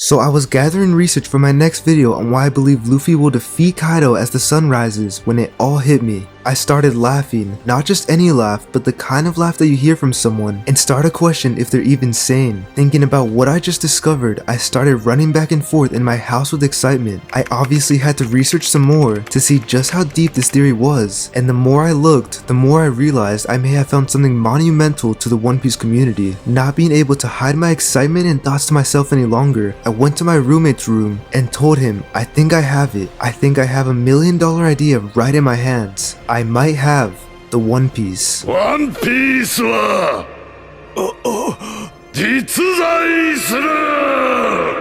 So I was gathering research for my next video on why I believe Luffy will defeat Kaido as the sun rises when it all hit me. I started laughing, not just any laugh, but the kind of laugh that you hear from someone, and started to question if they're even sane. Thinking about what I just discovered, I started running back and forth in my house with excitement. I obviously had to research some more to see just how deep this theory was, and the more I looked, the more I realized I may have found something monumental to the One Piece community. Not being able to hide my excitement and thoughts to myself any longer, I went to my roommate's room and told him, I think I have it. I think I have $1 million idea right in my hands. I might have the One Piece. One Piece は実在する!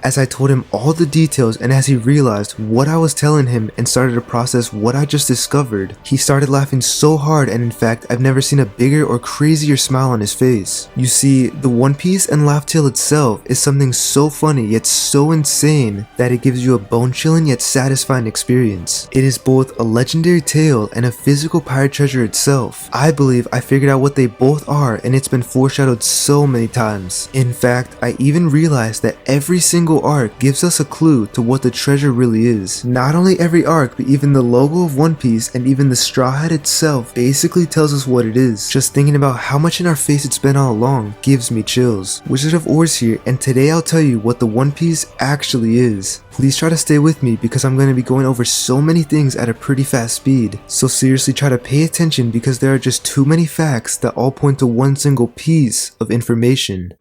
As I told him all the details and as he realized what I was telling him and started to process what I just discovered, he started laughing so hard, and in fact I've never seen a bigger or crazier smile on his face. You see, the One Piece and Laugh Tale itself is something so funny yet so insane that it gives you a bone-chilling yet satisfying experience. It is both a legendary tale and a physical pirate treasure itself. I believe I figured out what they both are, and it's been foreshadowed so many times. In fact, I even realized that every single arc gives us a clue to what the treasure really is. Not only every arc, but even the logo of One Piece and even the Straw Hat itself basically tells us what it is. Just thinking about how much in our face it's been all along gives me chills. Wizard of Oz here, and today I'll tell you what the One Piece actually is. Please try to stay with me because I'm going to be going over so many things at a pretty fast speed. So seriously try to pay attention because there are just too many facts that all point to one single piece of information.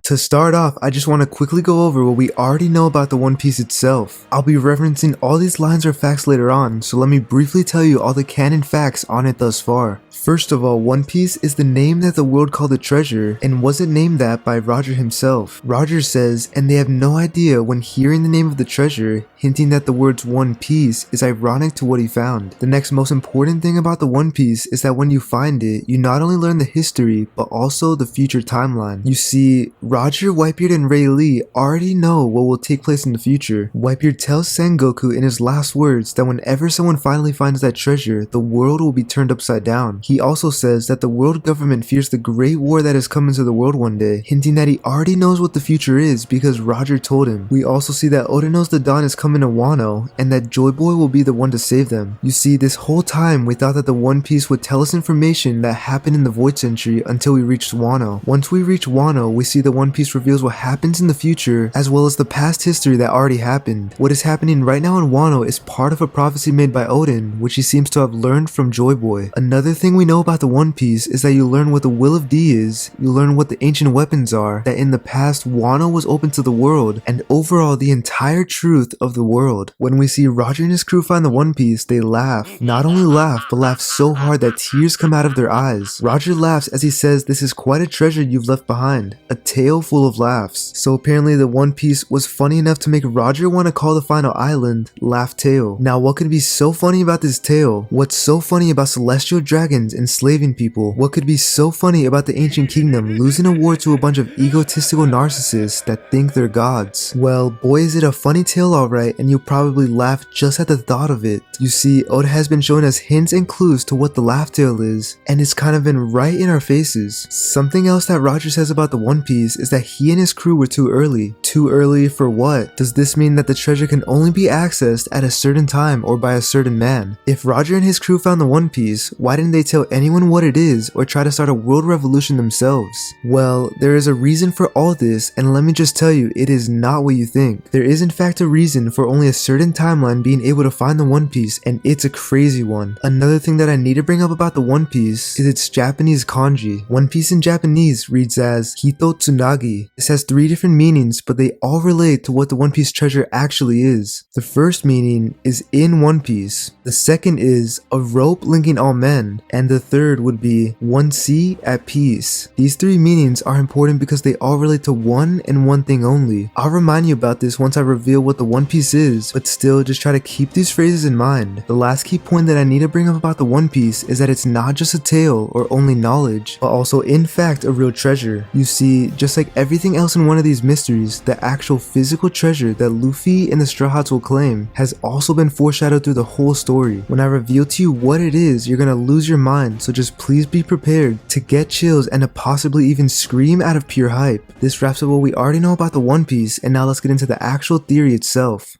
To start off, I just want to quickly go over what we already know about the One Piece itself. I'll be referencing all these lines or facts later on, so let me briefly tell you all the canon facts on it thus far. First of all, One Piece is the name that the world called the treasure, and wasn't named that by Roger himself. Roger says, and they have no idea when hearing the name of the treasure, hinting that the words One Piece is ironic to what he found. The next most important thing about the One Piece is that when you find it, you not only learn the history, but also the future timeline. You see, Roger, Whitebeard, and Ray Lee already know what will take place in the future. Whitebeard tells Sengoku in his last words that whenever someone finally finds that treasure, the world will be turned upside down. He also says that the world government fears the great war that is coming to the world one day, hinting that he already knows what the future is because Roger told him. We also see that Oda knows the dawn is coming to Wano, and that Joyboy will be the one to save them. You see, this whole time we thought that the One Piece would tell us information that happened in the Void Century until we reached Wano. Once we reach Wano, we see the One Piece reveals what happens in the future as well as the past history that already happened. What is happening right now in Wano is part of a prophecy made by Odin, which he seems to have learned from Joyboy. Another thing we know about the One Piece is that you learn what the will of D is, you learn what the ancient weapons are, that in the past Wano was open to the world, and overall the entire truth of the world. When we see Roger and his crew find the One Piece, they laugh. Not only laugh, but laugh so hard that tears come out of their eyes. Roger laughs as he says this is quite a treasure you've left behind, a tale full of laughs. So apparently the One Piece was funny enough to make Roger want to call the final island Laugh Tale. Now what could be so funny about this tale? What's so funny about celestial dragons enslaving people? What could be so funny about the ancient kingdom losing a war to a bunch of egotistical narcissists that think they're gods? Well, boy is it a funny tale alright, and you'll probably laugh just at the thought of it. You see, Oda has been showing us hints and clues to what the Laugh Tale is, and it's kind of been right in our faces. Something else that Roger says about the One Piece is that he and his crew were too early. Too early for what? Does this mean that the treasure can only be accessed at a certain time or by a certain man? If Roger and his crew found the One Piece, why didn't they tell anyone what it is or try to start a world revolution themselves? Well, there is a reason for all this, and let me just tell you, it is not what you think. There is in fact a reason for only a certain timeline being able to find the One Piece, and it's a crazy one. Another thing that I need to bring up about the One Piece is its Japanese kanji. One Piece in Japanese reads as Hito Tsunagi. This has 3 different meanings, but they all relate to what the One Piece treasure actually is. The first meaning is in One Piece. The second is a rope linking all men, and the third would be one sea at peace. These 3 meanings are important because they all relate to one and one thing only. I'll remind you about this once I reveal what the One Piece is, but still just try to keep these phrases in mind. The last key point that I need to bring up about the One Piece is that it's not just a tale or only knowledge, but also in fact a real treasure. You see, just like everything else in one of these mysteries, the actual physical treasure that Luffy and the Straw Hats will claim has also been foreshadowed through the whole story. When I reveal to you what it is, you're gonna lose your mind, so just please be prepared to get chills and to possibly even scream out of pure hype. This wraps up what we already know about the One Piece, and now let's get into the actual theory itself.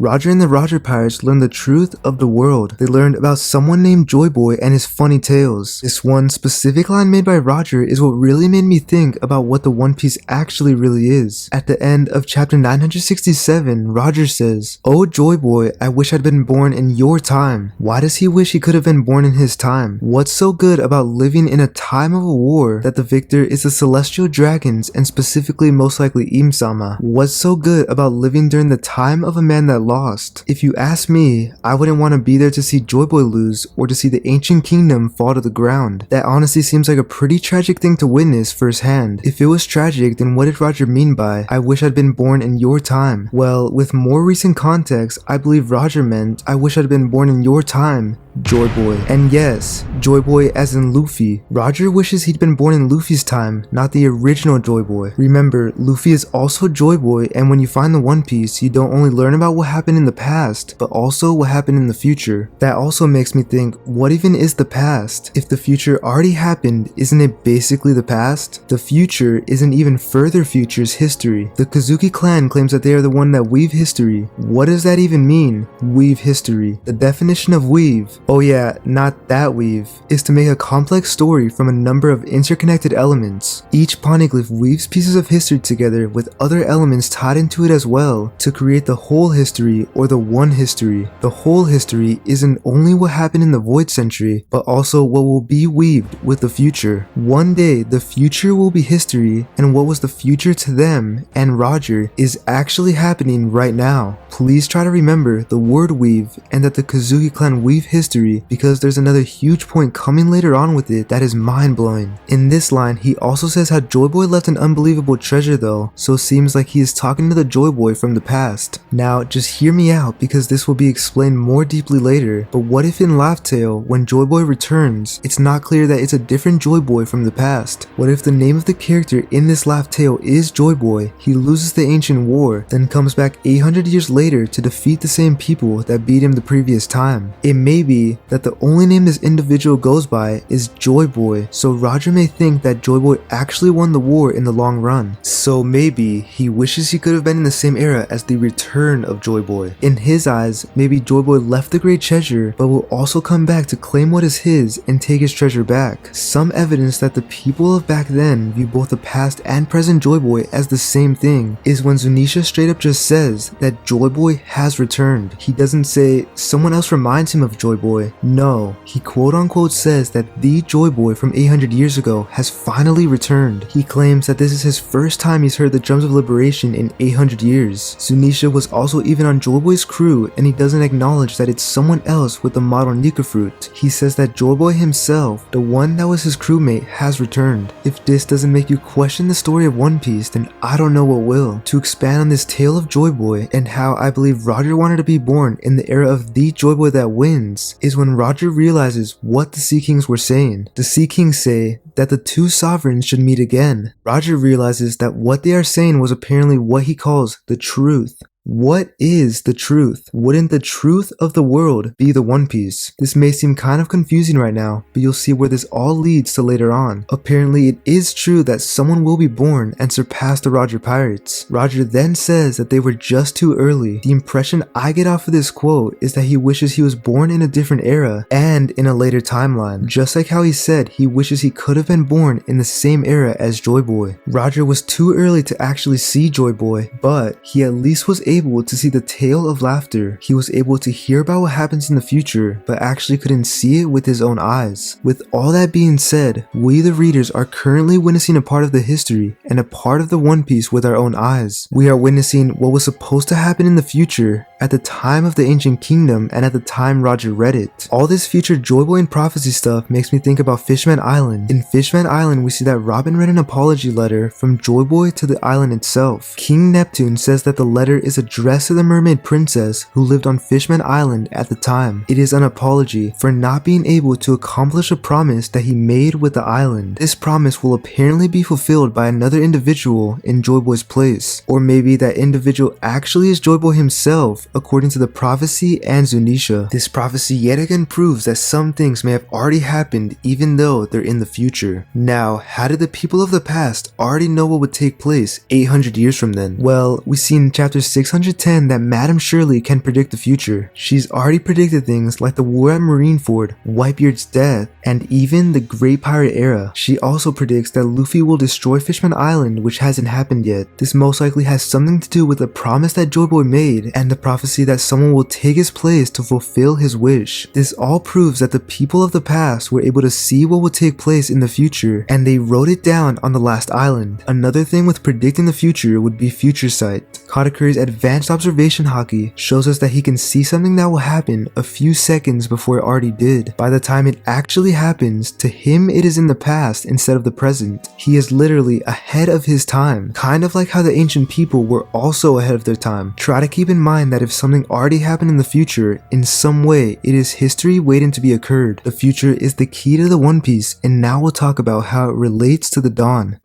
Roger and the Roger Pirates learned the truth of the world. They learned about someone named Joyboy and his funny tales. This one specific line made by Roger is what really made me think about what the One Piece actually really is. At the end of chapter 967, Roger says, "Oh Joyboy, I wish I'd been born in your time." Why does he wish he could have been born in his time? What's so good about living in a time of a war that the victor is the celestial dragons and specifically most likely Im-sama? What's so good about living during the time of a man that lost? If you ask me, I wouldn't want to be there to see Joyboy lose or to see the ancient kingdom fall to the ground. That honestly seems like a pretty tragic thing to witness firsthand. If it was tragic, then what did Roger mean by, "I wish I'd been born in your time"? Well, with more recent context, I believe Roger meant, "I wish I'd been born in your time, Joyboy." And yes, Joyboy as in Luffy. Roger wishes he'd been born in Luffy's time, not the original Joyboy. Remember, Luffy is also Joyboy, and when you find the One Piece, you don't only learn about what happened in the past, but also what happened in the future. That also makes me think, what even is the past? If the future already happened, isn't it basically the past? The future isn't even further future's history. The Kozuki clan claims that they are the one that weave history. What does that even mean? Weave history. The definition of weave, oh yeah, not that weave, is to make a complex story from a number of interconnected elements. Each poneglyph weaves pieces of history together with other elements tied into it as well to create the whole history or the one history. The whole history isn't only what happened in the Void Century, but also what will be weaved with the future. One day, the future will be history, and what was the future to them and Roger is actually happening right now. Please try to remember the word weave and that the Kozuki clan weave history, because there's another huge point coming later on with it that is mind-blowing. In this line, he also says how Joyboy left an unbelievable treasure though, so it seems like he is talking to the Joyboy from the past. Now, just hear me out because this will be explained more deeply later, but what if in Laugh Tale, when Joyboy returns, it's not clear that it's a different Joyboy from the past? What if the name of the character in this Laugh Tale is Joyboy, he loses the ancient war, then comes back 800 years later to defeat the same people that beat him the previous time? It may be that the only name this individual goes by is Joyboy, so Roger may think that Joyboy actually won the war in the long run. So maybe he wishes he could have been in the same era as the return of Joyboy. In his eyes, maybe Joyboy left the great treasure, but will also come back to claim what is his and take his treasure back. Some evidence that the people of back then view both the past and present Joyboy as the same thing is when Zunisha straight up just says that Joyboy has returned. He doesn't say someone else reminds him of Joyboy. No, he quote unquote says that the Joyboy from 800 years ago has finally returned. He claims that this is his first time he's heard the drums of liberation in 800 years. Zunisha was also even on Joyboy's crew, and he doesn't acknowledge that it's someone else with the model Nika fruit. He says that Joyboy himself, the one that was his crewmate, has returned. If this doesn't make you question the story of One Piece, then I don't know what will. To expand on this tale of Joyboy and how I believe Roger wanted to be born in the era of the Joyboy that wins, is when Roger realizes what the Sea Kings were saying. The Sea Kings say that the two sovereigns should meet again. Roger realizes that what they are saying was apparently what he calls the truth. What is the truth? Wouldn't the truth of the world be the One Piece? This may seem kind of confusing right now, but you'll see where this all leads to later on. Apparently, it is true that someone will be born and surpass the Roger Pirates. Roger then says that they were just too early. The impression I get off of this quote is that he wishes he was born in a different era and in a later timeline. Just like how he said he wishes he could have been born in the same era as Joyboy. Roger was too early to actually see Joyboy, but he at least was able to see the tale of laughter. He was able to hear about what happens in the future, but actually couldn't see it with his own eyes. With all that being said, we the readers are currently witnessing a part of the history and a part of the One Piece with our own eyes. We are witnessing what was supposed to happen in the future at the time of the Ancient Kingdom and at the time Roger read it. All this future Joyboy and prophecy stuff makes me think about Fishman Island. In Fishman Island, we see that Robin read an apology letter from Joyboy to the island itself. King Neptune says that the letter is is addressed to the mermaid princess who lived on Fishman Island at the time. It is an apology for not being able to accomplish a promise that he made with the island. This promise will apparently be fulfilled by another individual in Joyboy's place, or maybe that individual actually is Joyboy himself according to the prophecy and Zunisha. This prophecy yet again proves that some things may have already happened even though they're in the future. Now, how did the people of the past already know what would take place 800 years from then? Well, we see in chapter 610 that Madame Shirley can predict the future. She's already predicted things like the war at Marineford, Whitebeard's death, and even the Great Pirate Era. She also predicts that Luffy will destroy Fishman Island, which hasn't happened yet. This most likely has something to do with the promise that Joyboy made and the prophecy that someone will take his place to fulfill his wish. This all proves that the people of the past were able to see what would take place in the future, and they wrote it down on the last island. Another thing with predicting the future would be future sight. Katakuri's advanced observation haki shows us that he can see something that will happen a few seconds before it already did. By the time it actually happens, to him it is in the past instead of the present. He is literally ahead of his time, kind of like how the ancient people were also ahead of their time. Try to keep in mind that if something already happened in the future, in some way it is history waiting to be occurred. The future is the key to the One Piece, and now we'll talk about how it relates to the dawn.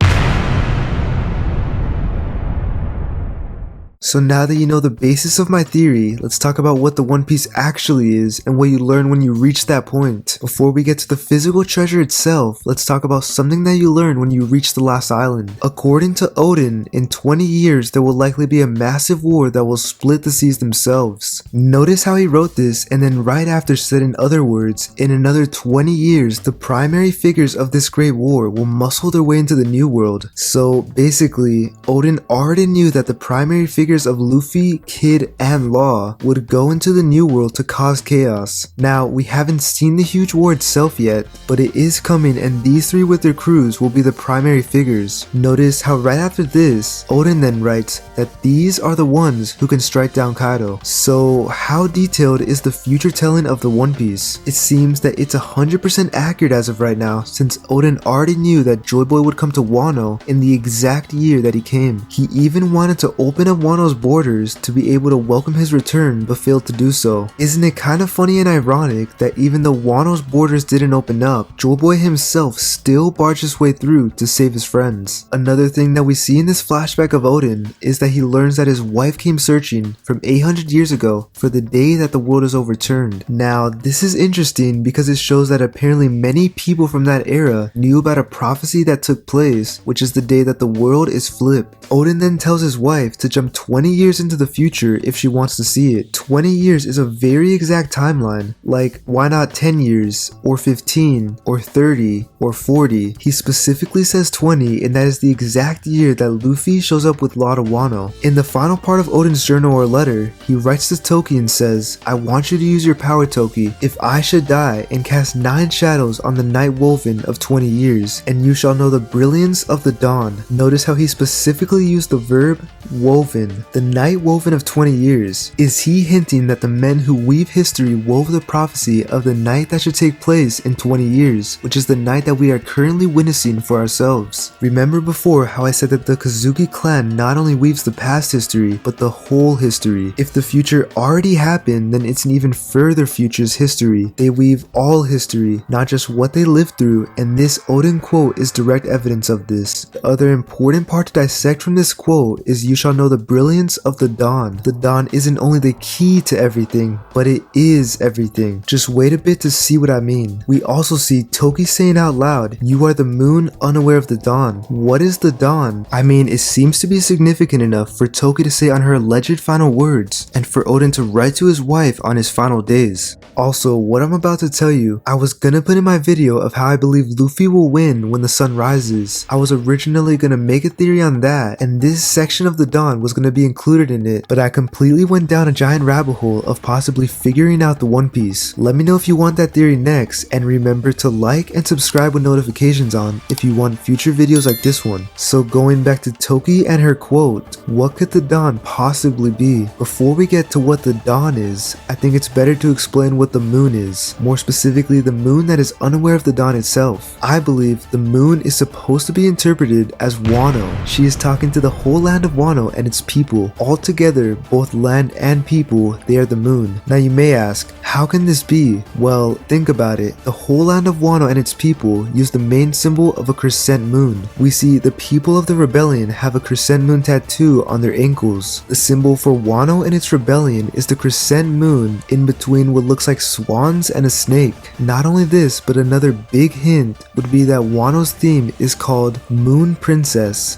So now that you know the basis of my theory, let's talk about what the One Piece actually is and what you learn when you reach that point. Before we get to the physical treasure itself, let's talk about something that you learn when you reach the last island. According to Oden, in 20 years there will likely be a massive war that will split the seas themselves. Notice how he wrote this and then right after said in other words, in another 20 years the primary figures of this great war will muscle their way into the New World. So basically, Oden already knew that the primary figures of Luffy, Kid, and Law would go into the New World to cause chaos. Now, we haven't seen the huge war itself yet, but it is coming and these three with their crews will be the primary figures. Notice how right after this, Oden then writes that these are the ones who can strike down Kaido. So, how detailed is the future telling of the One Piece? It seems that it's 100% accurate as of right now, since Oden already knew that Joyboy would come to Wano in the exact year that he came. He even wanted to open up Wano's borders to be able to welcome his return but failed to do so. Isn't it kind of funny and ironic that even though Wano's borders didn't open up, Joyboy himself still barged his way through to save his friends? Another thing that we see in this flashback of Oden is that he learns that his wife came searching from 800 years ago for the day that the world is overturned. Now this is interesting because it shows that apparently many people from that era knew about a prophecy that took place, which is the day that the world is flipped. Oden then tells his wife to jump 20 years into the future if she wants to see it. 20 years is a very exact timeline. Like, why not 10 years, or 15, or 30, or 40? He specifically says 20, and that is the exact year that Luffy shows up with Law to Wano. In the final part of Oden's journal or letter, he writes to Toki and says, I want you to use your power, Toki, if I should die, and cast 9 shadows on the night woven of 20 years, and you shall know the brilliance of the dawn. Notice how he specifically used the verb woven, the night woven of 20 years. Is he hinting that the men who weave history wove the prophecy of the night that should take place in 20 years, which is the night that we are currently witnessing for ourselves? Remember before how I said that the Kozuki clan not only weaves the past history, but the whole history. If the future already happened, then it's an even further future's history. They weave all history, not just what they lived through, and this Oden quote is direct evidence of this. The other important part to dissect from this quote is you shall know the brilliance of the dawn. The dawn isn't only the key to everything, but it is everything. Just wait a bit to see what I mean. We also see Toki saying out loud, you are the moon unaware of the dawn. What is the dawn? I mean, it seems to be significant enough for Toki to say on her alleged final words, and for Oden to write to his wife on his final days. Also, what I'm about to tell you, I was gonna put in my video of how I believe Luffy will win when the sun rises. I was originally gonna make a theory on that, and this section of the dawn was gonna be included in it, but I completely went down a giant rabbit hole of possibly figuring out the One Piece. Let me know if you want that theory next, and remember to like and subscribe with notifications on if you want future videos like this one. So going back to Toki and her quote, what could the dawn possibly be? Before we get to what the dawn is, I think it's better to explain what the moon is. More specifically, the moon that is unaware of the dawn itself. I believe the moon is supposed to be interpreted as Wano. She is talking to the whole land of Wano and its people people. Altogether, both land and people, they are the moon. Now you may ask, how can this be? Well, think about it. The whole land of Wano and its people use the main symbol of a crescent moon. We see the people of the rebellion have a crescent moon tattoo on their ankles. The symbol for Wano and its rebellion is the crescent moon in between what looks like swans and a snake. Not only this, but another big hint would be that Wano's theme is called Moon Princess.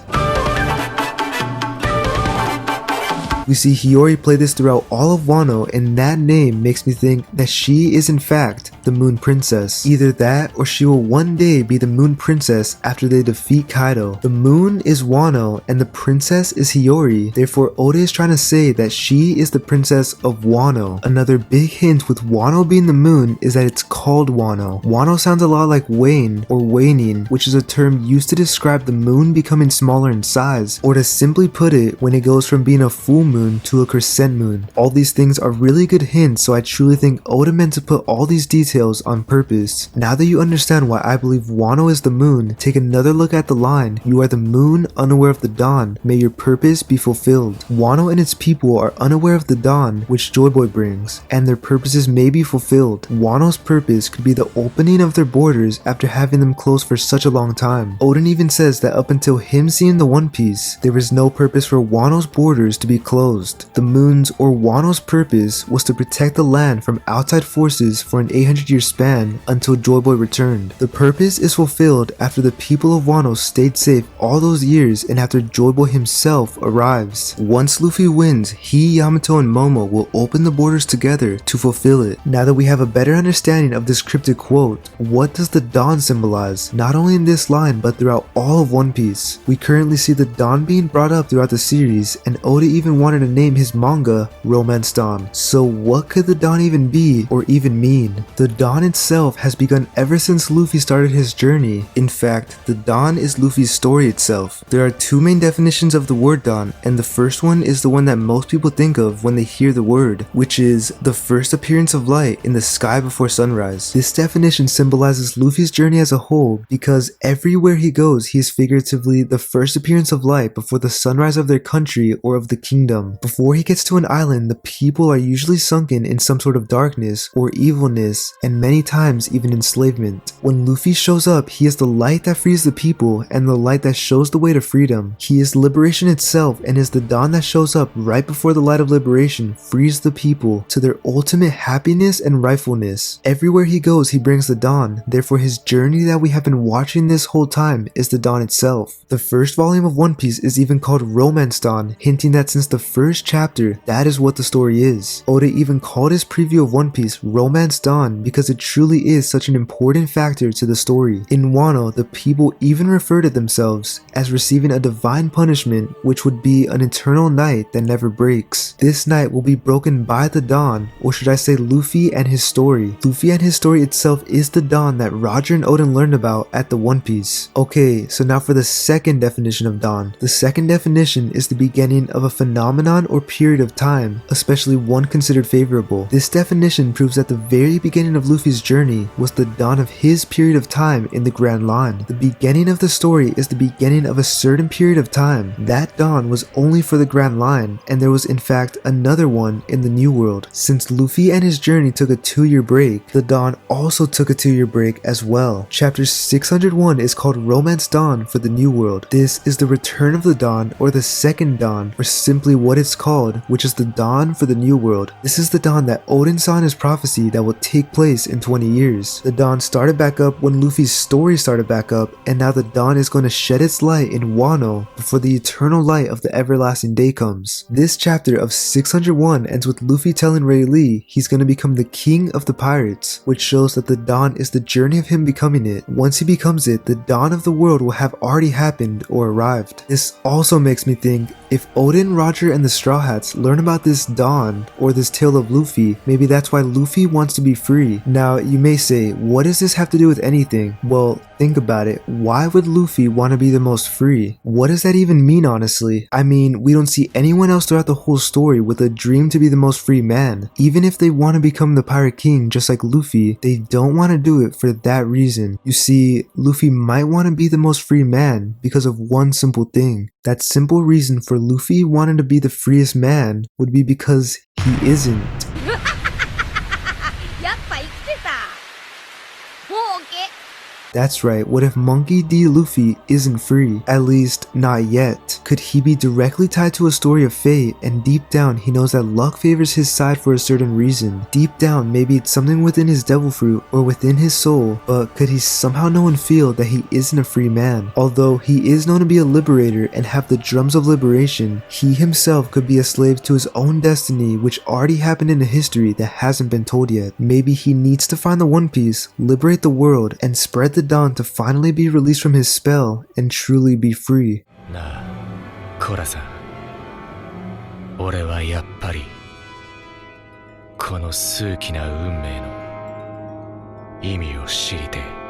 We see Hiyori play this throughout all of Wano, and that name makes me think that she is in fact the Moon Princess. Either that or she will one day be the Moon Princess after they defeat Kaido. The moon is Wano and the princess is Hiyori, therefore Oda is trying to say that she is the princess of Wano. Another big hint with Wano being the moon is that it's called Wano. Wano sounds a lot like wane or waning, which is a term used to describe the moon becoming smaller in size, or to simply put it, when it goes from being a full moon to a crescent moon. All these things are really good hints, so I truly think Oda meant to put all these details on purpose. Now that you understand why I believe Wano is the moon, take another look at the line, "You are the moon, unaware of the dawn. May your purpose be fulfilled." Wano and its people are unaware of the dawn which Joyboy brings, and their purposes may be fulfilled. Wano's purpose could be the opening of their borders after having them closed for such a long time. Oden even says that up until him seeing the One Piece, there was no purpose for Wano's borders to be closed. The moon's or Wano's purpose was to protect the land from outside forces for an 800-year span until Joyboy returned. The purpose is fulfilled after the people of Wano stayed safe all those years and after Joyboy himself arrives. Once Luffy wins, he, Yamato, and Momo will open the borders together to fulfill it. Now that we have a better understanding of this cryptic quote, what does the dawn symbolize? Not only in this line but throughout all of One Piece. We currently see the dawn being brought up throughout the series, and Oda even wanted to name his manga Romance Dawn. So what could the dawn even be or even mean? The dawn itself has begun ever since Luffy started his journey. In fact, the dawn is Luffy's story itself. There are two main definitions of the word dawn, and the first one is the one that most people think of when they hear the word, which is the first appearance of light in the sky before sunrise. This definition symbolizes Luffy's journey as a whole because everywhere he goes, he is figuratively the first appearance of light before the sunrise of their country or of the kingdom. Before he gets to an island, the people are usually sunken in some sort of darkness or evilness, and many times even enslavement. When Luffy shows up, he is the light that frees the people and the light that shows the way to freedom. He is liberation itself and is the dawn that shows up right before the light of liberation frees the people to their ultimate happiness and rightfulness. Everywhere he goes, he brings the dawn. Therefore, his journey that we have been watching this whole time is the dawn itself. The first volume of One Piece is even called Romance Dawn, hinting that since the first chapter, that is what the story is. Oda even called his preview of One Piece Romance Dawn because it truly is such an important factor to the story. In Wano, the people even refer to themselves as receiving a divine punishment, which would be an eternal night that never breaks. This night will be broken by the dawn, or should I say Luffy and his story. Luffy and his story itself is the dawn that Roger and Oden learned about at the One Piece. Okay, so now for the second definition of dawn. The second definition is the beginning of a phenomenon or period of time, especially one considered favorable. This definition proves that the very beginning of Luffy's journey was the dawn of his period of time in the Grand Line. The beginning of the story is the beginning of a certain period of time. That dawn was only for the Grand Line, and there was in fact another one in the New World. Since Luffy and his journey took a 2-year break, the dawn also took a 2-year break as well. Chapter 601 is called Romance Dawn for the New World. This is the return of the dawn, or the second dawn, or simply what it's called, which is the dawn for the New World. This is the dawn that Oden saw in his prophecy that will take place in 20 years. The dawn started back up when Luffy's story started back up, and now the dawn is going to shed its light in Wano before the eternal light of the everlasting day comes. This chapter of 601 ends with Luffy telling Ray Lee he's going to become the king of the pirates, which shows that the dawn is the journey of him becoming it. Once he becomes it, the dawn of the world will have already happened or arrived. This also makes me think, if Oden, Roger, and the Straw Hats learn about this dawn or this tale of Luffy, maybe that's why Luffy wants to be free. Now, you may say, what does this have to do with anything? Well, think about it. Why would Luffy want to be the most free? What does that even mean, honestly? I mean, we don't see anyone else throughout the whole story with a dream to be the most free man. Even if they want to become the Pirate King just like Luffy, they don't want to do it for that reason. You see, Luffy might want to be the most free man because of one simple thing. That simple reason for Luffy wanted to be the freest man would be because he isn't. やっぱ生きてた。もう OK。 That's right, what if Monkey D. Luffy isn't free? At least, not yet. Could he be directly tied to a story of fate, and deep down he knows that luck favors his side for a certain reason? Deep down, maybe it's something within his devil fruit or within his soul, but could he somehow know and feel that he isn't a free man? Although he is known to be a liberator and have the drums of liberation, he himself could be a slave to his own destiny, which already happened in a history that hasn't been told yet. Maybe he needs to find the One Piece, liberate the world, and spread the dawn to finally be released from his spell and truly be free. なあ、コラさん。俺はやっぱりこの数奇な運命の意味を知りてえ。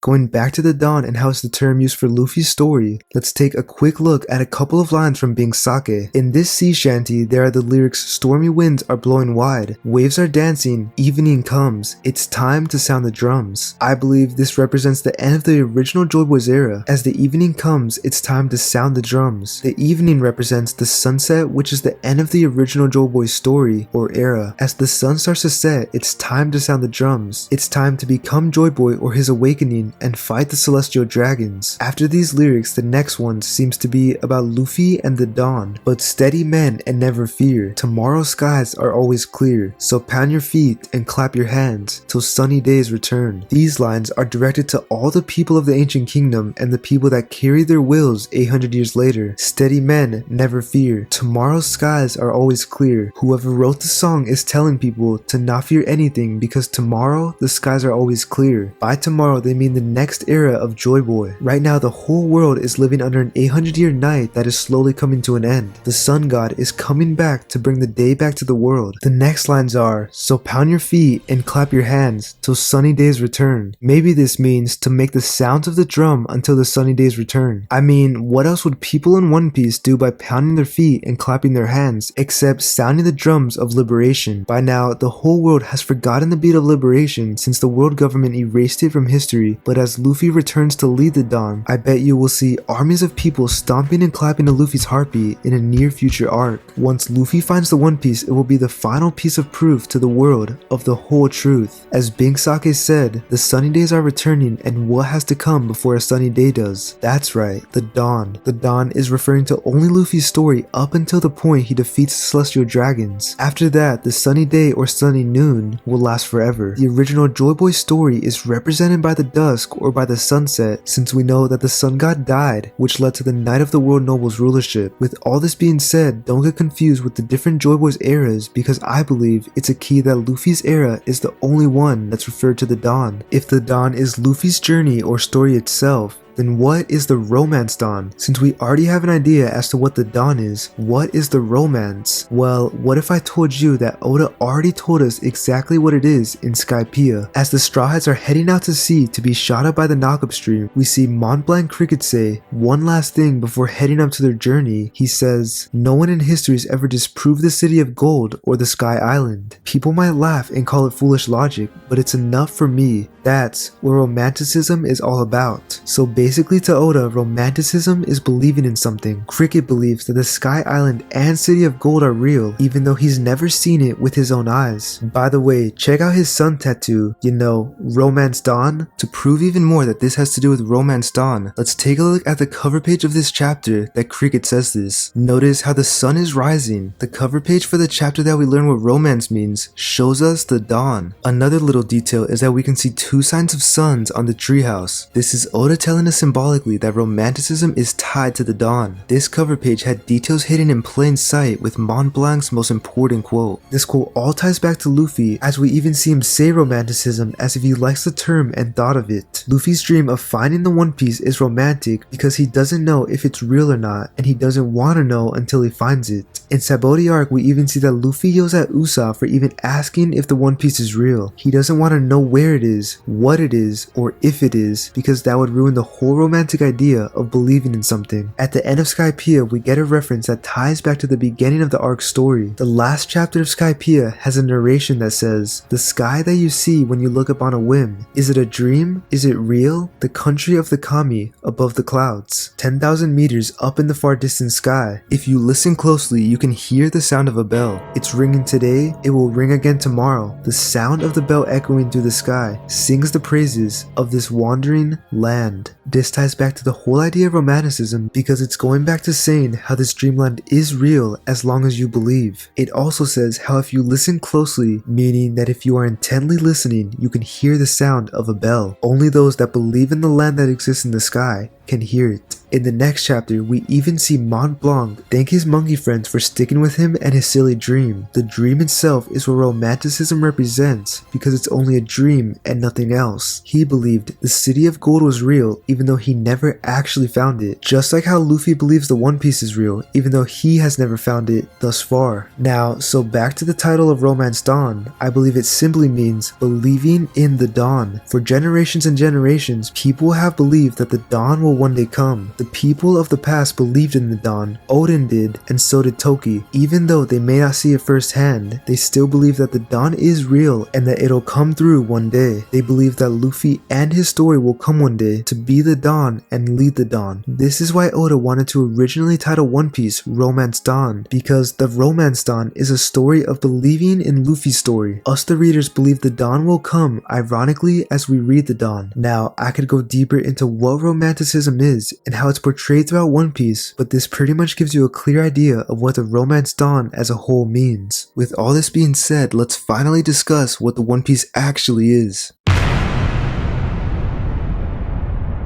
Going back to the dawn and how it's the term used for Luffy's story, let's take a quick look at a couple of lines from Bing Sake. In this sea shanty, there are the lyrics "Stormy winds are blowing wide, waves are dancing, evening comes, it's time to sound the drums." I believe this represents the end of the original Joyboy's era. As the evening comes, it's time to sound the drums. The evening represents the sunset, which is the end of the original Joyboy's story or era. As the sun starts to set, it's time to sound the drums. It's time to become Joyboy or his awakening and fight the celestial dragons. After these lyrics, the next one seems to be about Luffy and the dawn. But steady men and never fear. Tomorrow's skies are always clear. So pound your feet and clap your hands till sunny days return. These lines are directed to all the people of the ancient kingdom and the people that carry their wills 800 years later. Steady men never fear. Tomorrow's skies are always clear. Whoever wrote the song is telling people to not fear anything because tomorrow the skies are always clear. By tomorrow they mean the next era of Joyboy. Right now the whole world is living under an 800-year night that is slowly coming to an end. The sun god is coming back to bring the day back to the world. The next lines are, so pound your feet and clap your hands till sunny days return. Maybe this means to make the sounds of the drum until the sunny days return. I mean, what else would people in One Piece do by pounding their feet and clapping their hands except sounding the drums of liberation? By now, the whole world has forgotten the beat of liberation since the world government erased it from history, but as Luffy returns to lead the dawn, I bet you will see armies of people stomping and clapping to Luffy's heartbeat in a near future arc. Once Luffy finds the One Piece, it will be the final piece of proof to the world of the whole truth. As Bing Sake said, the sunny days are returning and what has to come before a sunny day does? That's right, the dawn. The dawn is referring to only Luffy's story up until the point he defeats the celestial dragons. After that, the sunny day or sunny noon will last forever. The original Joyboy story is represented by the dusk or by the sunset, since we know that the sun god died, which led to the Night of the World Noble's rulership. With all this being said, don't get confused with the different Joyboy's eras because I believe it's a key that Luffy's era is the only one that's referred to the dawn. If the dawn is Luffy's journey or story itself, then what is the romance dawn? Since we already have an idea as to what the dawn is, what is the romance? Well, what if I told you that Oda already told us exactly what it is in Skypiea? As the Straw Hats are heading out to sea to be shot up by the knockup stream, we see Mont Blanc Cricket say one last thing before heading up to their journey. He says, "No one in history has ever disproved the City of Gold or the Sky Island. People might laugh and call it foolish logic, but it's enough for me. That's what romanticism is all about." So basically to Oda, romanticism is believing in something. Cricket believes that the Sky Island and City of Gold are real, even though he's never seen it with his own eyes. By the way, check out his sun tattoo, you know, Romance Dawn. To prove even more that this has to do with Romance Dawn, let's take a look at the cover page of this chapter that Cricket says this. Notice how the sun is rising. The cover page for the chapter that we learn what romance means shows us the dawn. Another little detail is that we can see two signs of suns on the treehouse. This is Oda telling us symbolically that romanticism is tied to the dawn. This cover page had details hidden in plain sight with Mont Blanc's most important quote. This quote all ties back to Luffy, as we even see him say romanticism as if he likes the term and thought of it. Luffy's dream of finding the One Piece is romantic because he doesn't know if it's real or not, and he doesn't want to know until he finds it. In Sabaody arc, we even see that Luffy yells at Usopp for even asking if the One Piece is real. He doesn't want to know where it is, is, what it is, or if it is, because that would ruin the whole romantic idea of believing in something. At the end of Skypiea, we get a reference that ties back to the beginning of the arc story. The last chapter of Skypiea has a narration that says, "The sky that you see when you look up on a whim, is it a dream? Is it real? The country of the kami above the clouds, 10,000 meters up in the far distant sky. If you listen closely, you can hear the sound of a bell. It's ringing today, it will ring again tomorrow. The sound of the bell echoing through the sky sings the praises of this wandering land." This ties back to the whole idea of romanticism because it's going back to saying how this dreamland is real as long as you believe. It also says how if you listen closely, meaning that if you are intently listening, you can hear the sound of a bell. Only those that believe in the land that exists in the sky can hear it. In the next chapter, we even see Mont Blanc thank his monkey friends for sticking with him and his silly dream. The dream itself is what romanticism represents because it's only a dream and nothing else. He believed the city of gold was real even though he never actually found it, just like how Luffy believes the One Piece is real even though he has never found it thus far. Now, so back to the title of Romance Dawn, I believe it simply means believing in the dawn. For generations and generations, people have believed that the dawn will one day come. The people of the past believed in the dawn, Odin did, and so did Toki. Even though they may not see it firsthand, they still believe that the dawn is real and that it'll come through one day. They believe that Luffy and his story will come one day to be the dawn and lead the dawn. This is why Oda wanted to originally title One Piece Romance Dawn, because the Romance Dawn is a story of believing in Luffy's story. Us the readers believe the dawn will come, ironically, as we read the dawn. Now, I could go deeper into what romanticism is and how it's portrayed throughout One Piece, but this pretty much gives you a clear idea of what the Romance Dawn as a whole means. With all this being said, let's finally discuss what the One Piece actually is.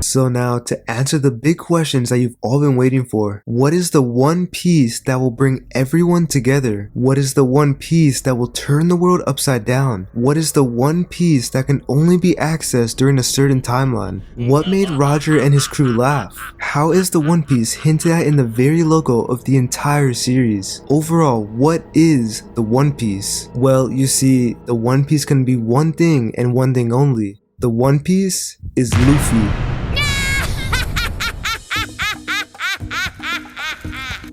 So now, to answer the big questions that you've all been waiting for, what is the One Piece that will bring everyone together? What is the One Piece that will turn the world upside down? What is the One Piece that can only be accessed during a certain timeline? What made Roger and his crew laugh? How is the One Piece hinted at in the very logo of the entire series? Overall, what is the One Piece? Well, you see, the One Piece can be one thing and one thing only. The One Piece is Luffy.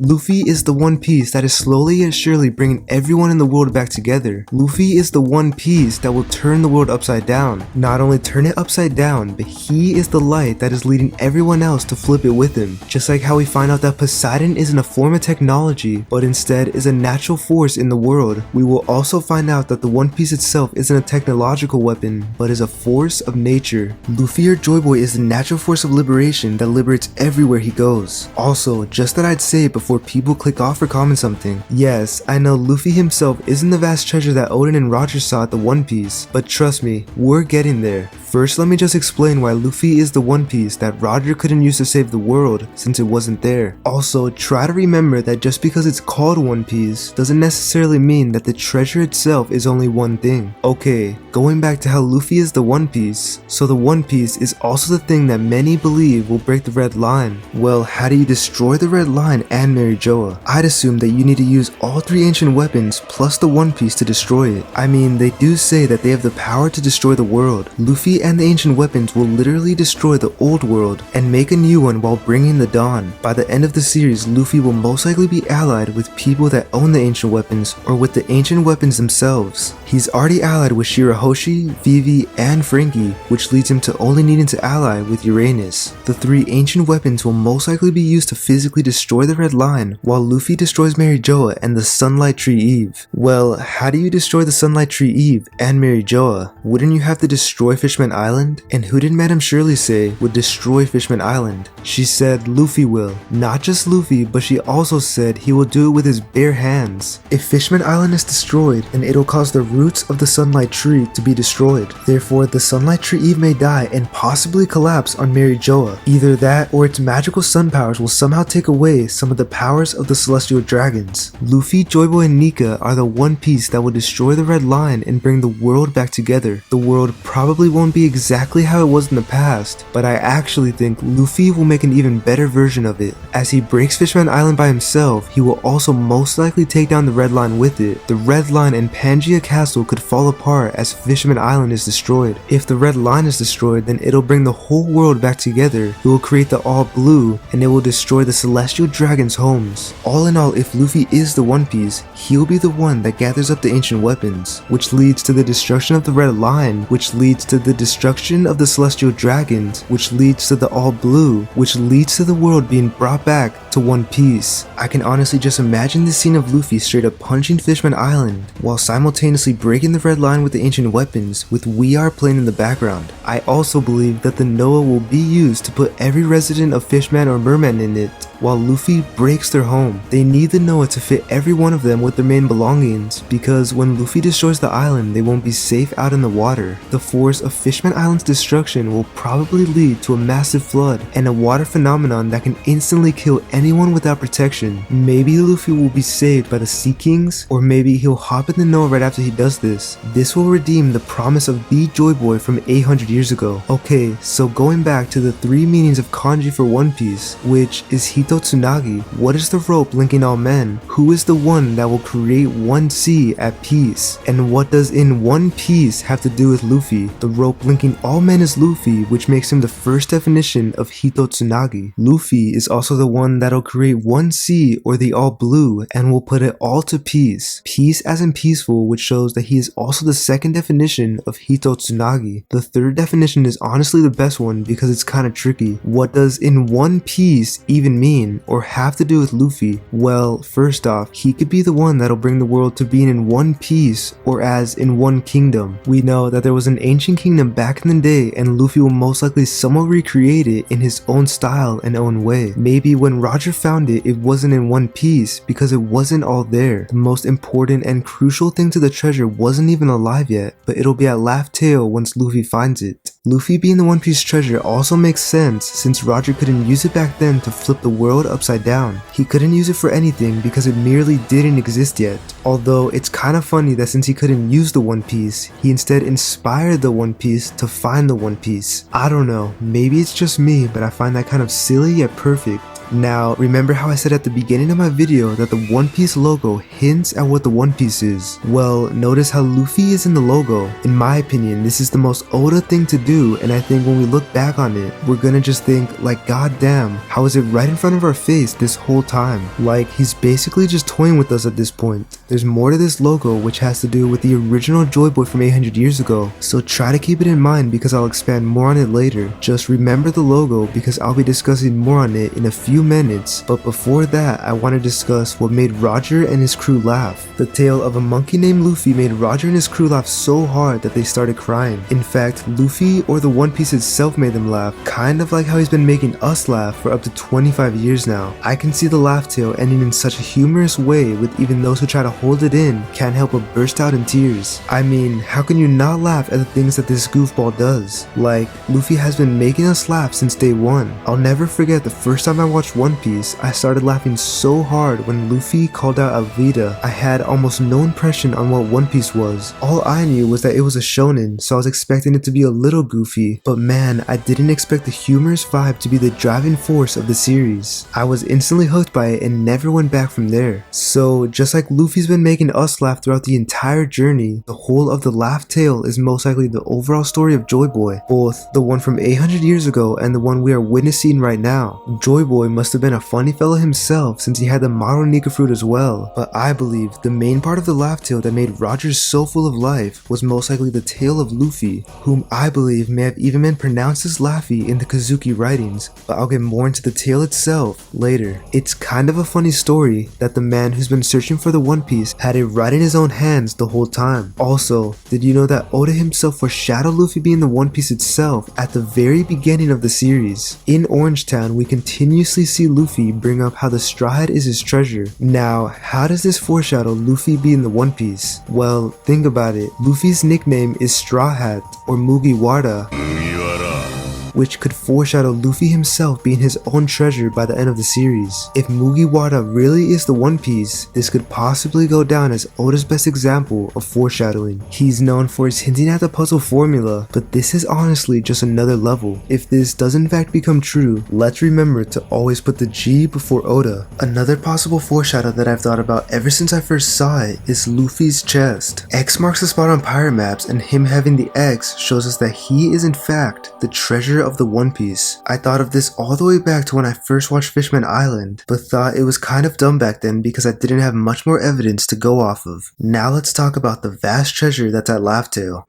Luffy is the One Piece that is slowly yet surely bringing everyone in the world back together. Luffy is the One Piece that will turn the world upside down. Not only turn it upside down, but he is the light that is leading everyone else to flip it with him. Just like how we find out that Poseidon isn't a form of technology, but instead is a natural force in the world, we will also find out that the One Piece itself isn't a technological weapon, but is a force of nature. Luffy or Joyboy is the natural force of liberation that liberates everywhere he goes. Also, just that I'd say before people click off or comment something. Yes, I know Luffy himself isn't the vast treasure that Odin and Roger saw at the One Piece, but trust me, we're getting there. First, let me just explain why Luffy is the One Piece that Roger couldn't use to save the world since it wasn't there. Also, try to remember that just because it's called One Piece doesn't necessarily mean that the treasure itself is only one thing. Okay, going back to how Luffy is the One Piece, so the One Piece is also the thing that many believe will break the red line. Well, how do you destroy the red line and Mary Joa? I'd assume that you need to use all three ancient weapons plus the One Piece to destroy it. I mean, they do say that they have the power to destroy the world. Luffy and the ancient weapons will literally destroy the old world and make a new one while bringing the dawn. By the end of the series, Luffy will most likely be allied with people that own the ancient weapons or with the ancient weapons themselves. He's already allied with Shirahoshi, Vivi, and Frankie, which leads him to only needing to ally with Uranus. The three ancient weapons will most likely be used to physically destroy the red line, while Luffy destroys Mary Joa and the Sunlight Tree Eve. Well, how do you destroy the Sunlight Tree Eve and Mary Joa? Wouldn't you have to destroy Fishman Island? And who did Madame Shirley say would destroy Fishman Island? She said Luffy will. Not just Luffy, but she also said he will do it with his bare hands. If Fishman Island is destroyed, then it'll cause the roots of the Sunlight Tree to be destroyed. Therefore, the Sunlight Tree Eve may die and possibly collapse on Mary Joa. Either that or its magical sun powers will somehow take away some of the powers of the Celestial Dragons. Luffy, Joyboy, and Nika are the One Piece that will destroy the Red Line and bring the world back together. The world probably won't be be exactly how it was in the past, but I actually think Luffy will make an even better version of it. As he breaks Fishman Island by himself, he will also most likely take down the Red Line with it. The Red Line and Pangaea Castle could fall apart as Fishman Island is destroyed. If the Red Line is destroyed, then it'll bring the whole world back together. It will create the All Blue, and it will destroy the Celestial Dragon's homes. All in all, if Luffy is the One Piece, he'll be the one that gathers up the ancient weapons, which leads to the destruction of the Red Line, which leads to the destruction of the Celestial Dragons, which leads to the All Blue, which leads to the world being brought back to One Piece. I can honestly just imagine the scene of Luffy straight up punching Fishman Island, while simultaneously breaking the Red Line with the ancient weapons, with We Are playing in the background. I also believe that the Noah will be used to put every resident of Fishman or Merman in it, while Luffy breaks their home. They need the Noah to fit every one of them with their main belongings, because when Luffy destroys the island, they won't be safe out in the water. The force of Fishman Island's destruction will probably lead to a massive flood and a water phenomenon that can instantly kill anyone without protection. Maybe Luffy will be saved by the Sea Kings, or maybe he'll hop in the Noah right after he does this. This will redeem the promise of the Joyboy from 800 years ago. Okay, so going back to the 3 meanings of kanji for One Piece, which is Tsunagi. What is the rope linking all men? Who is the one that will create one sea at peace? And what does in One Piece have to do with Luffy? The rope linking all men is Luffy, which makes him the first definition of Tsunagi. Luffy is also the one that'll create one sea or the All Blue and will put it all to peace. Peace as in peaceful, which shows that he is also the second definition of Tsunagi. The third definition is honestly the best one because it's kinda tricky. What does in One Piece even mean? Or have to do with Luffy? Well, first off, he could be the one that'll bring the world to being in one piece, or as in one kingdom. We know that there was an ancient kingdom back in the day, and Luffy will most likely somewhat recreate it in his own style and own way. Maybe when Roger found it, it wasn't in one piece because it wasn't all there. The most important and crucial thing to the treasure wasn't even alive yet, but it'll be at Laff Tail once Luffy finds it. Luffy being the One Piece treasure also makes sense since Roger couldn't use it back then to flip the world upside down. He couldn't use it for anything because it merely didn't exist yet. Although it's kind of funny that since he couldn't use the One Piece, he instead inspired the One Piece to find the One Piece. I don't know, maybe it's just me, but I find that kind of silly yet perfect. Now, remember how I said at the beginning of my video that the One Piece logo hints at what the One Piece is? Well, notice how Luffy is in the logo. In my opinion, this is the most Oda thing to do, and I think when we look back on it, we're gonna just think like, god damn, how is it right in front of our face this whole time? Like, he's basically just toying with us at this point. There's more to this logo which has to do with the original Joyboy from 800 years ago, so try to keep it in mind because I'll expand more on it later. Just remember the logo because I'll be discussing more on it in a few minutes, but before that I want to discuss what made Roger and his crew laugh. The tale of a monkey named Luffy made Roger and his crew laugh so hard that they started crying. In fact, Luffy or the One Piece itself made them laugh, kind of like how he's been making us laugh for up to 25 years now. I can see the laugh tale ending in such a humorous way with even those who try to hold it in can't help but burst out in tears. I mean, how can you not laugh at the things that this goofball does? Like, Luffy has been making us laugh since day one. I'll never forget the first time I watched One Piece, I started laughing so hard when Luffy called out Alvida. I had almost no impression on what One Piece was. All I knew was that it was a shonen, so I was expecting it to be a little goofy, but man, I didn't expect the humorous vibe to be the driving force of the series. I was instantly hooked by it and never went back from there. So just like Luffy's been making us laugh throughout the entire journey, the whole of the Laff tale is most likely the overall story of Joyboy, both the one from 800 years ago and the one we are witnessing right now. Joyboy must have been a funny fellow himself since he had the Maronika fruit as well, but I believe the main part of the Laff tale that made Roger so full of life was most likely the tale of Luffy, whom I believe may have even been pronounced as Laffy in the Kazuki writings, but I'll get more into the tale itself later. It's kind of a funny story that the man who's been searching for the One Piece had it right in his own hands the whole time. Also, did you know that Oda himself foreshadowed Luffy being the One Piece itself at the very beginning of the series? In Orange Town, we continuously see Luffy bring up how the Straw Hat is his treasure. Now, how does this foreshadow Luffy being the One Piece? Well, think about it. Luffy's nickname is Straw Hat or Mugiwara, which could foreshadow Luffy himself being his own treasure by the end of the series. If Mugiwara really is the One Piece, this could possibly go down as Oda's best example of foreshadowing. He's known for his hinting at the puzzle formula, but this is honestly just another level. If this does in fact become true, let's remember to always put the G before Oda. Another possible foreshadow that I've thought about ever since I first saw it is Luffy's chest. X marks the spot on pirate maps, and him having the X shows us that he is in fact the treasure of the One Piece. I thought of this all the way back to when I first watched Fishman Island, but thought it was kind of dumb back then because I didn't have much more evidence to go off of. Now let's talk about the vast treasure that's at Laff Tail.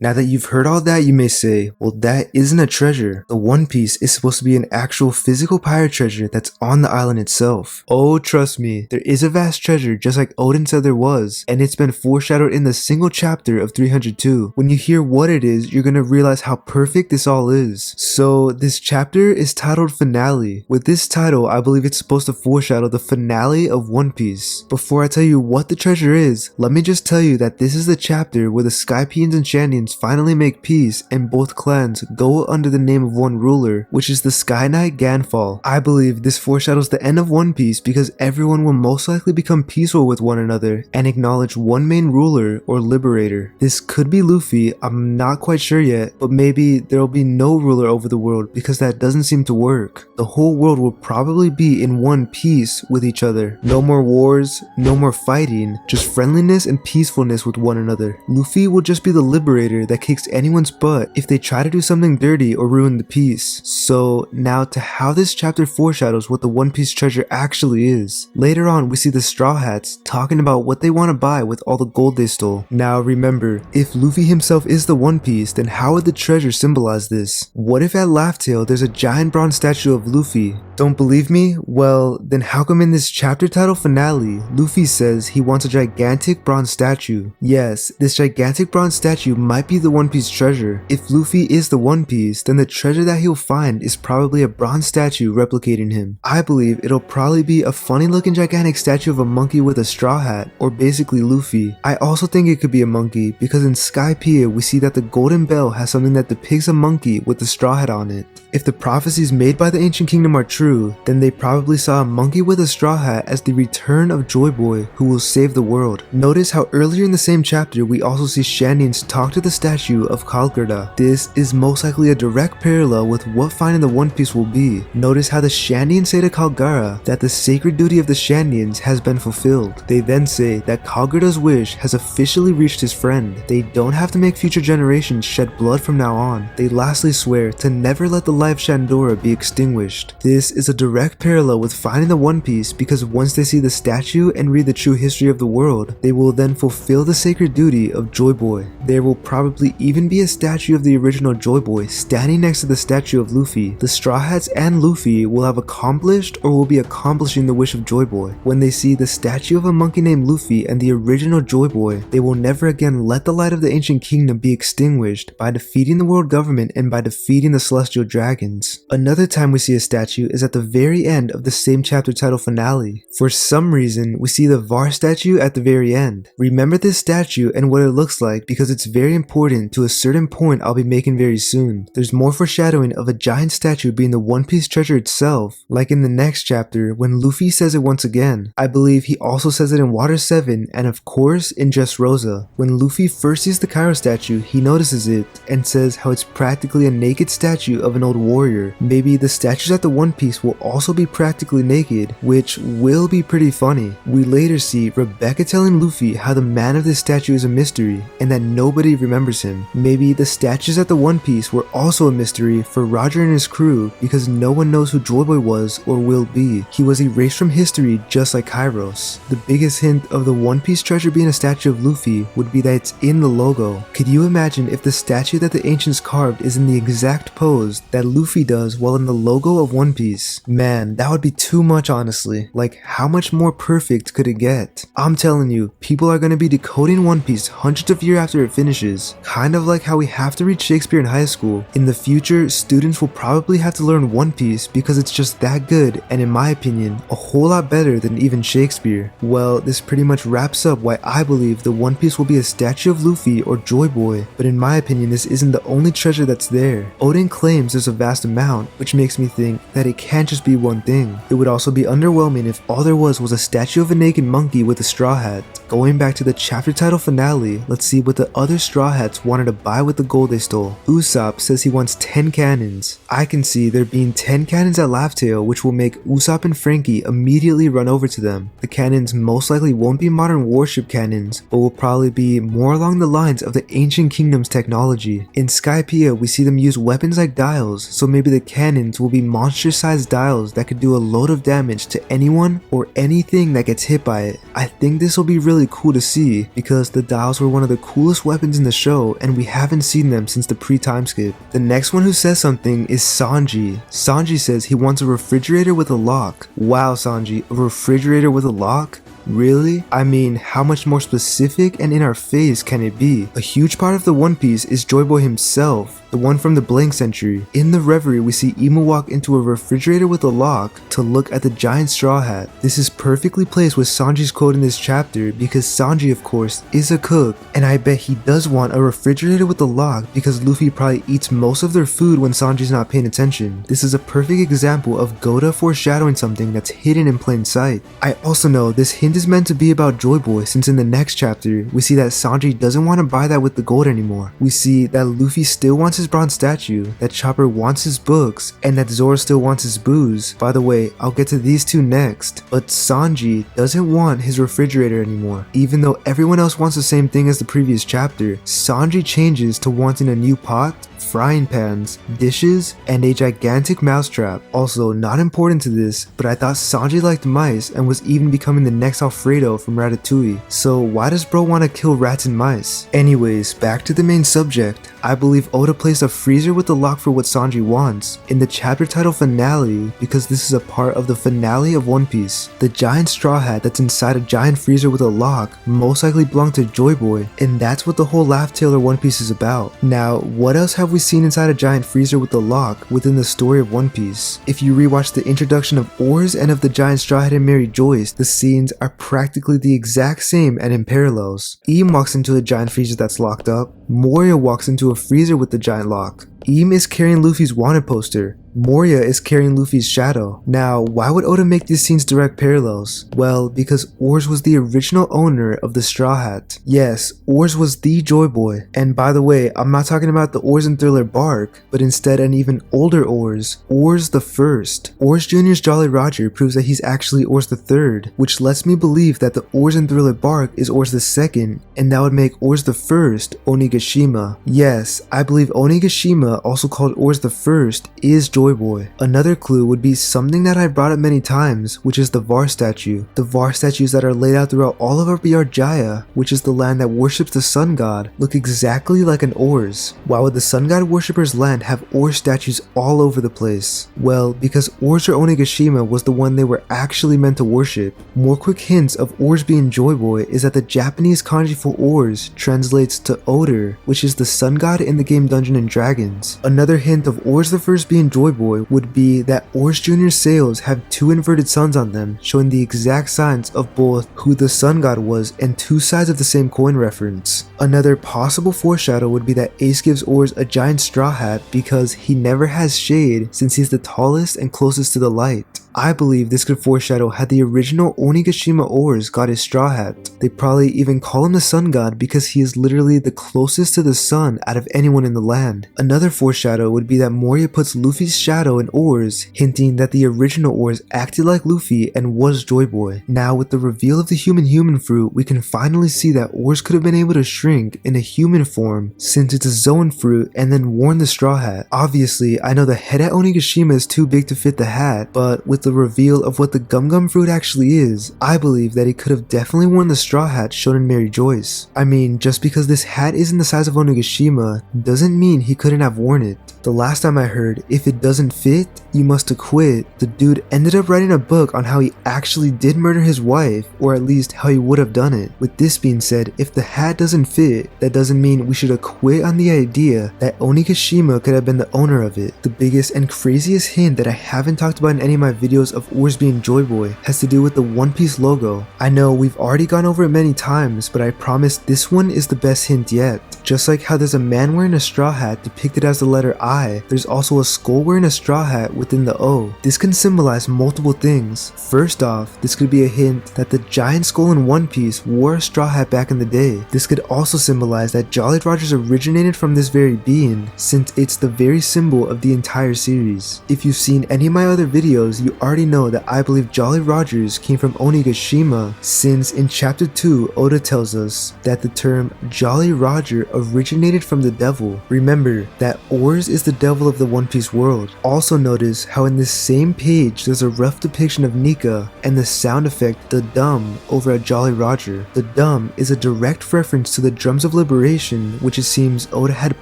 Now that you've heard all that, you may say, well, that isn't a treasure. The One Piece is supposed to be an actual physical pirate treasure that's on the island itself. Oh, trust me, there is a vast treasure just like Odin said there was, and it's been foreshadowed in the single chapter of 302. When you hear what it is, you're gonna realize how perfect this all is. So this chapter is titled Finale. With this title, I believe it's supposed to foreshadow the finale of One Piece. Before I tell you what the treasure is, let me just tell you that this is the chapter where the Skypeans and Shandians finally make peace and both clans go under the name of one ruler, which is the Sky Knight Ganfall. I believe this foreshadows the end of One Piece because everyone will most likely become peaceful with one another and acknowledge one main ruler or liberator. This could be Luffy, I'm not quite sure yet, but maybe there will be no ruler over the world because that doesn't seem to work. The whole world will probably be in one piece with each other. No more wars, no more fighting, just friendliness and peacefulness with one another. Luffy will just be the liberator that kicks anyone's butt if they try to do something dirty or ruin the peace. So now to how this chapter foreshadows what the One Piece treasure actually is. Later on we see the Straw Hats talking about what they want to buy with all the gold they stole. Now remember, if Luffy himself is the One Piece, then how would the treasure symbolize this? What if at Laff Tail there's a giant bronze statue of Luffy? Don't believe me? Well, then how come in this chapter title Finale, Luffy says he wants a gigantic bronze statue? Yes, this gigantic bronze statue might be the One Piece treasure. If Luffy is the One Piece, then the treasure that he'll find is probably a bronze statue replicating him. I believe it'll probably be a funny looking gigantic statue of a monkey with a straw hat, or basically Luffy. I also think it could be a monkey because in Skypiea we see that the golden bell has something that depicts a monkey with a straw hat on it. If the prophecies made by the Ancient Kingdom are true, then they probably saw a monkey with a straw hat as the return of Joyboy, who will save the world. Notice how earlier in the same chapter we also see Shandians talk to the statue of Kalgarda. This is most likely a direct parallel with what finding the One Piece will be. Notice how the Shandians say to Kalgara that the sacred duty of the Shandians has been fulfilled. They then say that Kalgarda's wish has officially reached his friend. They don't have to make future generations shed blood from now on. They lastly swear to never let the life of Shandora be extinguished. This is a direct parallel with finding the One Piece because once they see the statue and read the true history of the world, they will then fulfill the sacred duty of Joyboy. There will probably even be a statue of the original Joyboy standing next to the statue of Luffy. The Straw Hats and Luffy will have accomplished or will be accomplishing the wish of Joyboy. When they see the statue of a monkey named Luffy and the original Joyboy, they will never again let the light of the Ancient Kingdom be extinguished by defeating the world government and by defeating the Celestial Dragons. Another time we see a statue is at the very end of the same chapter title Finale. For some reason, we see the Var statue at the very end. Remember this statue and what it looks like because it's very important to a certain point I'll be making very soon. There's more foreshadowing of a giant statue being the One Piece treasure itself, like in the next chapter when Luffy says it once again. I believe he also says it in Water 7 and of course in Dressrosa. When Luffy first sees the Cairo statue, he notices it and says how it's practically a naked statue of an old warrior. Maybe the statues at the One Piece will also be practically naked, which will be pretty funny. We later see Rebecca telling Luffy how the man of this statue is a mystery and that nobody remembers him. Maybe the statues at the One Piece were also a mystery for Roger and his crew because no one knows who Joyboy was or will be. He was erased from history just like Kairos. The biggest hint of the One Piece treasure being a statue of Luffy would be that it's in the logo. Could you imagine if the statue that the ancients carved is in the exact pose that Luffy does while in the logo of One Piece? Man, that would be too much honestly. Like, how much more perfect could it get? I'm telling you, people are going to be decoding One Piece hundreds of years after it finishes, ours. Kind of like how we have to read Shakespeare in high school. In the future, students will probably have to learn One Piece because it's just that good and in my opinion, a whole lot better than even Shakespeare. Well, this pretty much wraps up why I believe the One Piece will be a statue of Luffy or Joyboy, but in my opinion this isn't the only treasure that's there. Oden claims there's a vast amount, which makes me think that it can't just be one thing. It would also be underwhelming if all there was a statue of a naked monkey with a straw hat. Going back to the chapter title finale, let's see what the other straw hats wanted to buy with the gold they stole. Usopp says he wants 10 cannons. I can see there being 10 cannons at Laff Tail, which will make Usopp and Frankie immediately run over to them. The cannons most likely won't be modern warship cannons, but will probably be more along the lines of the ancient kingdom's technology. In Skypiea, we see them use weapons like dials, so maybe the cannons will be monster-sized dials that could do a load of damage to anyone or anything that gets hit by it. I think this will be really cool to see because the dials were one of the coolest weapons in the show and we haven't seen them since the pre-time skip. The next one who says something is Sanji. Sanji says he wants a refrigerator with a lock. Wow, Sanji, a refrigerator with a lock? Really? I mean, how much more specific and in our face can it be? A huge part of the One Piece is Joyboy himself, the one from the Blank Century. In the Reverie, we see Imo walk into a refrigerator with a lock to look at the giant straw hat. This is perfectly placed with Sanji's quote in this chapter because Sanji, of course, is a cook, and I bet he does want a refrigerator with a lock because Luffy probably eats most of their food when Sanji's not paying attention. This is a perfect example of Goda foreshadowing something that's hidden in plain sight. I also know this hint is meant to be about Joyboy since in the next chapter, we see that Sanji doesn't want to buy that with the gold anymore. We see that Luffy still wants his bronze statue, that Chopper wants his books, and that Zoro still wants his booze. By the way, I'll get to these two next, but Sanji doesn't want his refrigerator anymore. Even though everyone else wants the same thing as the previous chapter, Sanji changes to wanting a new pot, frying pans, dishes, and a gigantic mousetrap. Also, not important to this, but I thought Sanji liked mice and was even becoming the next Alfredo from Ratatouille. So why does bro want to kill rats and mice? Anyways, back to the main subject. I believe Oda placed a freezer with the lock for what Sanji wants in the chapter title finale because this is a part of the finale of One Piece. The giant straw hat that's inside a giant freezer with a lock most likely belonged to Joyboy, and that's what the whole Laff Tail or One Piece is about. Now, what else have we seen inside a giant freezer with a lock within the story of One Piece? If you rewatch the introduction of Oars and of the giant straw hat and Mary Joyce, the scenes are practically the exact same and in parallels. Im walks into a giant freezer that's locked up. Moria walks into a freezer with the giant lock. Im is carrying Luffy's wanted poster. Moria is carrying Luffy's shadow. Now, why would Oda make these scenes direct parallels? Well, because Oars was the original owner of the Straw Hat. Yes, Oars was the Joyboy. And by the way, I'm not talking about the Oars in Thriller Bark, but instead an even older Oars, Oars the First. Oars Jr.'s Jolly Roger proves that he's actually Oars the Third, which lets me believe that the Oars in Thriller Bark is Oars the Second, and that would make Oars the First Onigashima. Yes, I believe Onigashima, also called Oars the First, is Joyboy. Another clue would be something that I brought up many times, which is the Var statue. The Var statues that are laid out throughout all of Arbiar Jaya, which is the land that worships the sun god, look exactly like an Oars. Why would the sun god worshippers' land have Oars statues all over the place? Well, because Oars or Onigashima was the one they were actually meant to worship. More quick hints of Oars being Joyboy is that the Japanese kanji for Oars translates to odor, which is the sun god in the game Dungeons and Dragons. Another hint of Oars the First being Joyboy would be that Oars Jr.'s sails have two inverted suns on them, showing the exact signs of both who the sun god was and two sides of the same coin reference. Another possible foreshadow would be that Ace gives Oars a giant straw hat because he never has shade since he's the tallest and closest to the light. I believe this could foreshadow how the original Onigashima Oars got his straw hat. They probably even call him the sun god because he is literally the closest to the sun out of anyone in the land. Another foreshadow would be that Moria puts Luffy's shadow in Oars, hinting that the original Oars acted like Luffy and was Joyboy. Now with the reveal of the human fruit, we can finally see that Oars could have been able to shrink in a human form since it's a Zoan fruit and then worn the straw hat. Obviously, I know the head at Onigashima is too big to fit the hat, but with with the reveal of what the Gum Gum fruit actually is, I believe that he could have definitely worn the straw hat shown in Mary Joyce. I mean, just because this hat isn't the size of Onigashima doesn't mean he couldn't have worn it. The last time I heard, if it doesn't fit, you must acquit, the dude ended up writing a book on how he actually did murder his wife, or at least how he would have done it. With this being said, if the hat doesn't fit, that doesn't mean we should acquit on the idea that Onigashima could have been the owner of it. The biggest and craziest hint that I haven't talked about in any of my videos of Oars being Joyboy has to do with the One Piece logo. I know we've already gone over it many times, but I promise this one is the best hint yet. Just like how there's a man wearing a straw hat depicted as the letter I, there's also a skull wearing a straw hat within the O. This can symbolize multiple things. First off, this could be a hint that the giant skull in One Piece wore a straw hat back in the day. This could also symbolize that Jolly Rogers originated from this very being, since it's the very symbol of the entire series. If you've seen any of my other videos, you already know that I believe Jolly Rogers came from Onigashima, since in chapter 2, Oda tells us that the term Jolly Roger originated from the devil. Remember that Oars is the devil of the One Piece world. Also notice how in this same page there's a rough depiction of Nika and the sound effect the dum over at Jolly Roger. The dum is a direct reference to the drums of liberation, which it seems Oda had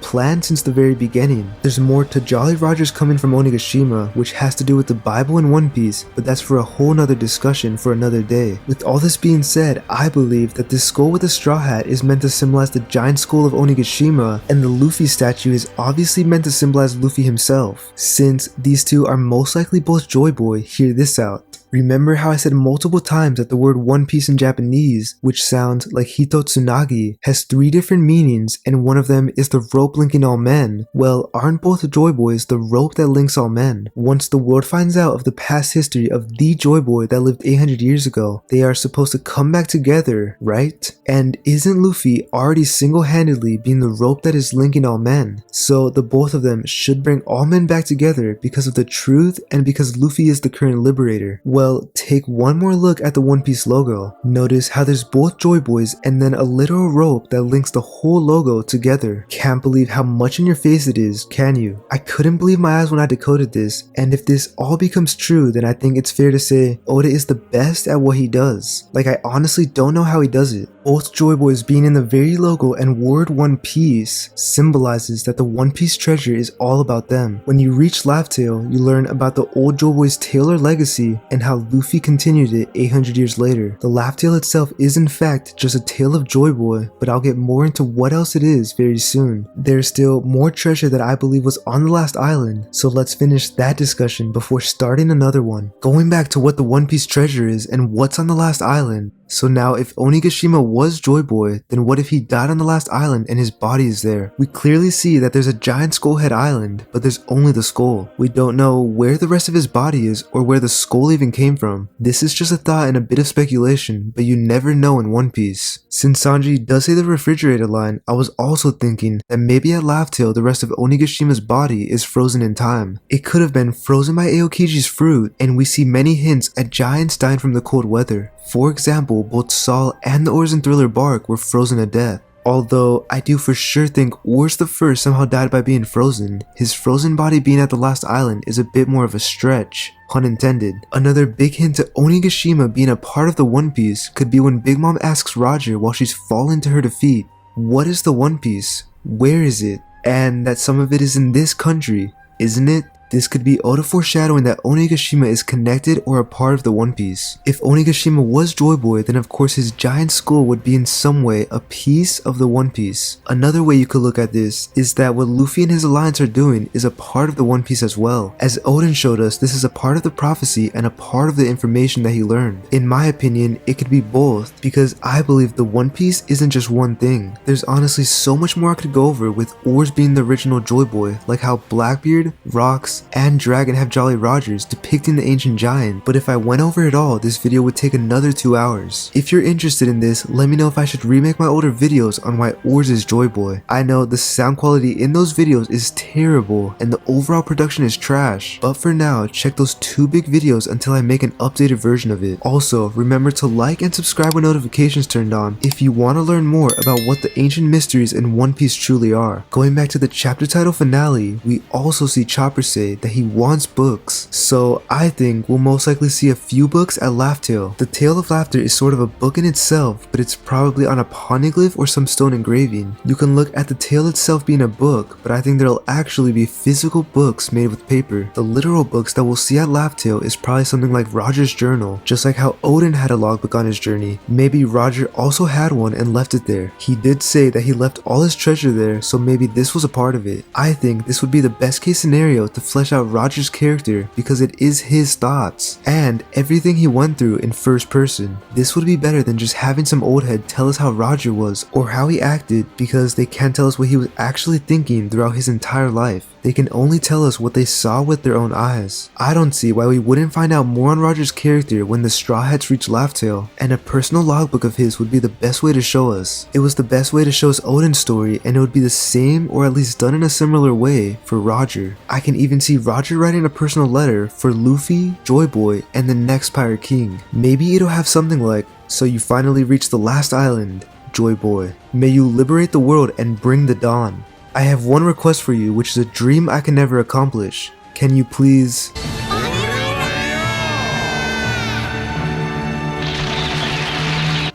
planned since the very beginning. There's more to Jolly Rogers coming from Onigashima, which has to do with the Bible in One Piece, but that's for a whole nother discussion for another day. With all this being said, I believe that this skull with the straw hat is meant to symbolize the giant skull of Onigashima, and the Luffy statue is obviously meant to symbolize Luffy himself. Since these two are most likely both Joyboy, hear this out. Remember how I said multiple times that the word One Piece in Japanese, which sounds like Hito Tsunagi, has 3 different meanings and one of them is the rope linking all men? Well, aren't both Joyboys the rope that links all men? Once the world finds out of the past history of the Joyboy that lived 800 years ago, they are supposed to come back together, right? And isn't Luffy already single-handedly being the rope that is linking all men? So the both of them should bring all men back together because of the truth and because Luffy is the current liberator. Well, take one more look at the One Piece logo. Notice how there's both Joyboys and then a literal rope that links the whole logo together. Can't believe how much in your face it is, can you? I couldn't believe my eyes when I decoded this, and if this all becomes true, then I think it's fair to say Oda is the best at what he does. Like, I honestly don't know how he does it. Both Joyboys being in the very logo and word One Piece symbolizes that the One Piece treasure is all about them. When you reach Laff Tale, you learn about the old Joyboy's tale or legacy and how Luffy continued it 800 years later. The Laff Tale itself is in fact just a tale of Joyboy, but I'll get more into what else it is very soon. There's still more treasure that I believe was on the last island, so let's finish that discussion before starting another one. Going back to what the One Piece treasure is and what's on the last island. So now if Onigashima was Joyboy, then what if he died on the last island and his body is there? We clearly see that there's a giant skullhead island, but there's only the skull. We don't know where the rest of his body is or where the skull even came from. This is just a thought and a bit of speculation, but you never know in One Piece. Since Sanji does say the refrigerator line, I was also thinking that maybe at Laff Tale the rest of Onigashima's body is frozen in time. It could have been frozen by Aokiji's fruit, and we see many hints at giants dying from the cold weather. For example, both Saul and the Oars and Thriller bark were frozen to death. Although I do for sure think Oars the First somehow died by being frozen, his frozen body being at the last island is a bit more of a stretch. Pun intended. Another big hint to Onigashima being a part of the One Piece could be when Big Mom asks Roger while she's fallen to her defeat, what is the One Piece? Where is it? And that some of it is in this country, isn't it? This could be Oda foreshadowing that Onigashima is connected or a part of the One Piece. If Onigashima was Joyboy, then of course his giant skull would be in some way a piece of the One Piece. Another way you could look at this is that what Luffy and his alliance are doing is a part of the One Piece as well. As Oden showed us, this is a part of the prophecy and a part of the information that he learned. In my opinion, it could be both, because I believe the One Piece isn't just one thing. There's honestly so much more I could go over with Oars being the original Joyboy, like how Blackbeard, Rocks, and Dragon have Jolly Rogers depicting the ancient giant, but if I went over it all, this video would take another 2 hours. If you're interested in this, let me know if I should remake my older videos on why Oars is Joyboy. I know the sound quality in those videos is terrible and the overall production is trash, but for now, check those 2 big videos until I make an updated version of it. Also, remember to like and subscribe with notifications turned on if you want to learn more about what the ancient mysteries in One Piece truly are. Going back to the chapter title finale, we also see Chopper say, say that he wants books. So I think we'll most likely see a few books at Laff Tale. The Tale of Laughter is sort of a book in itself, but it's probably on a poneglyph or some stone engraving. You can look at the tale itself being a book, but I think there'll actually be physical books made with paper. The literal books that we'll see at Laff Tale is probably something like Roger's journal, just like how Odin had a logbook on his journey. Maybe Roger also had one and left it there. He did say that he left all his treasure there, so maybe this was a part of it. I think this would be the best case scenario to flesh out Roger's character because it is his thoughts and everything he went through in first person. This would be better than just having some old head tell us how Roger was or how he acted, because they can't tell us what he was actually thinking throughout his entire life. They can only tell us what they saw with their own eyes. I don't see why we wouldn't find out more on Roger's character when the Straw Hats reach Laff Tale, and a personal logbook of his would be the best way to show us. It was the best way to show us Odin's story, and it would be the same or at least done in a similar way for Roger. I can even see Roger writing a personal letter for Luffy, Joyboy, and the next Pirate King. Maybe it'll have something like, "So you finally reached the last island, Joyboy. May you liberate the world and bring the dawn. I have one request for you, which is a dream I can never accomplish. Can you please..."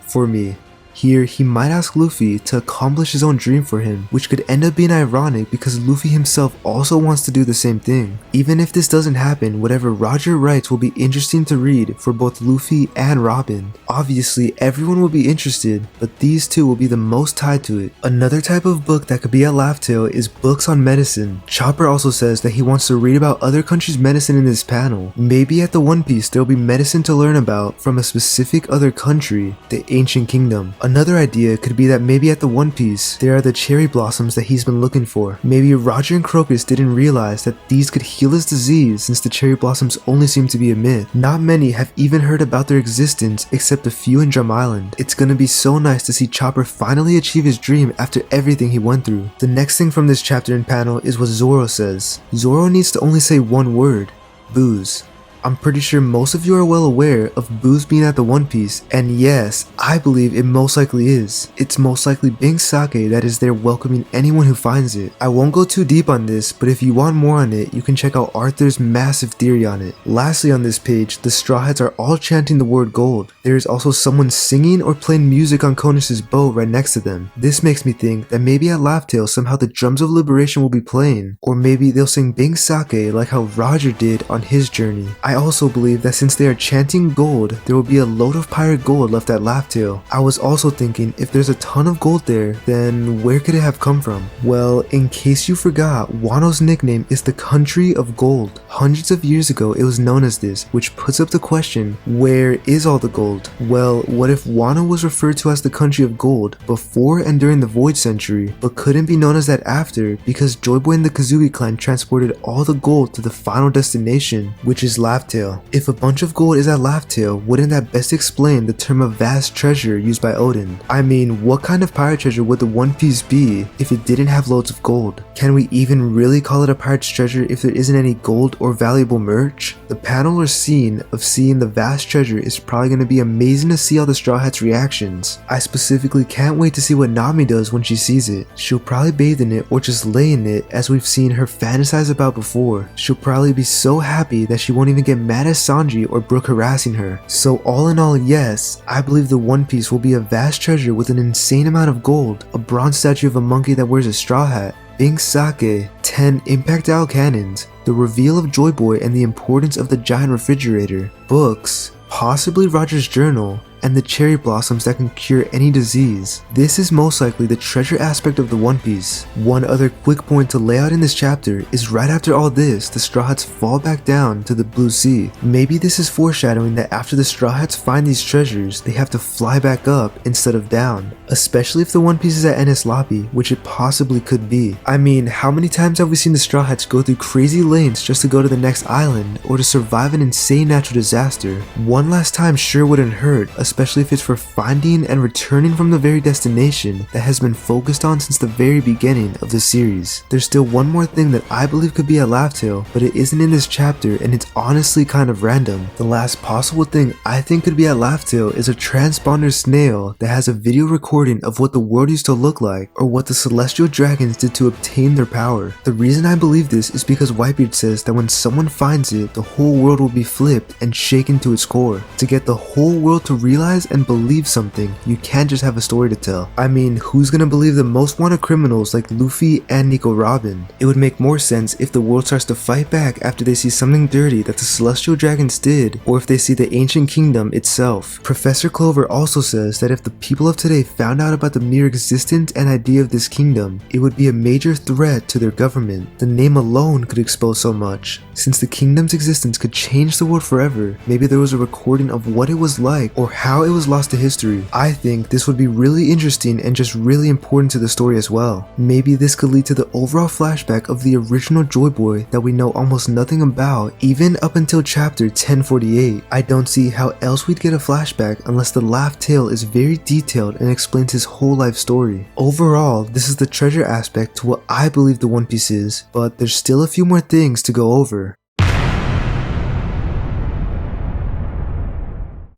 For me. Here, he might ask Luffy to accomplish his own dream for him, which could end up being ironic because Luffy himself also wants to do the same thing. Even if this doesn't happen, whatever Roger writes will be interesting to read for both Luffy and Robin. Obviously, everyone will be interested, but these two will be the most tied to it. Another type of book that could be at Laff Tale is books on medicine. Chopper also says that he wants to read about other countries' medicine in this panel. Maybe at the One Piece there will be medicine to learn about from a specific other country, the Ancient Kingdom. Another idea could be that maybe at the One Piece, there are the cherry blossoms that he's been looking for. Maybe Roger and Crocus didn't realize that these could heal his disease since the cherry blossoms only seem to be a myth. Not many have even heard about their existence except a few in Drum Island. It's gonna be so nice to see Chopper finally achieve his dream after everything he went through. The next thing from this chapter and panel is what Zoro says. Zoro needs to only say one word: booze. I'm pretty sure most of you are well aware of booze being at the One Piece, and yes, I believe it most likely is. It's most likely Bing Sake that is there welcoming anyone who finds it. I won't go too deep on this, but if you want more on it, you can check out Arthur's massive theory on it. Lastly on this page, the Straw Hats are all chanting the word gold. There is also someone singing or playing music on Konish's boat right next to them. This makes me think that maybe at Laff Tale somehow the drums of liberation will be playing, or maybe they'll sing Bing Sake like how Roger did on his journey. I also believe that since they are chanting gold, there will be a load of pirate gold left at Laff Tale. I was also thinking, if there's a ton of gold there, then where could it have come from? Well, in case you forgot, Wano's nickname is the Country of Gold. Hundreds of years ago, it was known as this, which puts up the question, where is all the gold? Well, what if Wano was referred to as the Country of Gold before and during the Void Century, but couldn't be known as that after because Joyboy and the Kazuki clan transported all the gold to the final destination, which is Laff Tale. If a bunch of gold is at Laff Tale, wouldn't that best explain the term of vast treasure used by Odin? I mean, what kind of pirate treasure would the One Piece be if it didn't have loads of gold? Can we even really call it a pirate's treasure if there isn't any gold or valuable merch? The panel or scene of seeing the vast treasure is probably going to be amazing to see all the Straw Hats' reactions. I specifically can't wait to see what Nami does when she sees it. She'll probably bathe in it or just lay in it as we've seen her fantasize about before. She'll probably be so happy that she won't even get mad at Sanji or Brook harassing her. So all in all, yes, I believe the One Piece will be a vast treasure with an insane amount of gold, a bronze statue of a monkey that wears a straw hat, Bing Sake, 10 impact dial cannons, the reveal of Joyboy and the importance of the giant refrigerator, books, possibly Roger's journal, and the cherry blossoms that can cure any disease. This is most likely the treasure aspect of the One Piece. One other quick point to lay out in this chapter is right after all this, the Straw Hats fall back down to the blue sea. Maybe this is foreshadowing that after the Straw Hats find these treasures, they have to fly back up instead of down. Especially if the One Piece is at Enies Lobby, which it possibly could be. I mean, how many times have we seen the Straw Hats go through crazy lanes just to go to the next island or to survive an insane natural disaster? One last time sure wouldn't hurt, especially especially if it's for finding and returning from the very destination that has been focused on since the very beginning of the series. There's still one more thing that I believe could be at Laff Tale, but it isn't in this chapter and it's honestly kind of random. The last possible thing I think could be at Laff Tale is a transponder snail that has a video recording of what the world used to look like or what the celestial dragons did to obtain their power. The reason I believe this is because Whitebeard says that when someone finds it, the whole world will be flipped and shaken to its core. To get the whole world to realize and believe something, you can't just have a story to tell. I mean, who's gonna believe the most wanted criminals like Luffy and Nico Robin? It would make more sense if the world starts to fight back after they see something dirty that the celestial dragons did, or if they see the ancient kingdom itself. Professor Clover also says that if the people of today found out about the mere existence and idea of this kingdom, it would be a major threat to their government. The name alone could expose so much. Since the kingdom's existence could change the world forever, maybe there was a recording of what it was like or how it was lost to history. I think this would be really interesting and just really important to the story as well. Maybe this could lead to the overall flashback of the original Joyboy that we know almost nothing about, even up until chapter 1048. I don't see how else we'd get a flashback unless the Laff tale is very detailed and explains his whole life story. Overall, this is the treasure aspect to what I believe the One Piece is, but there's still a few more things to go over.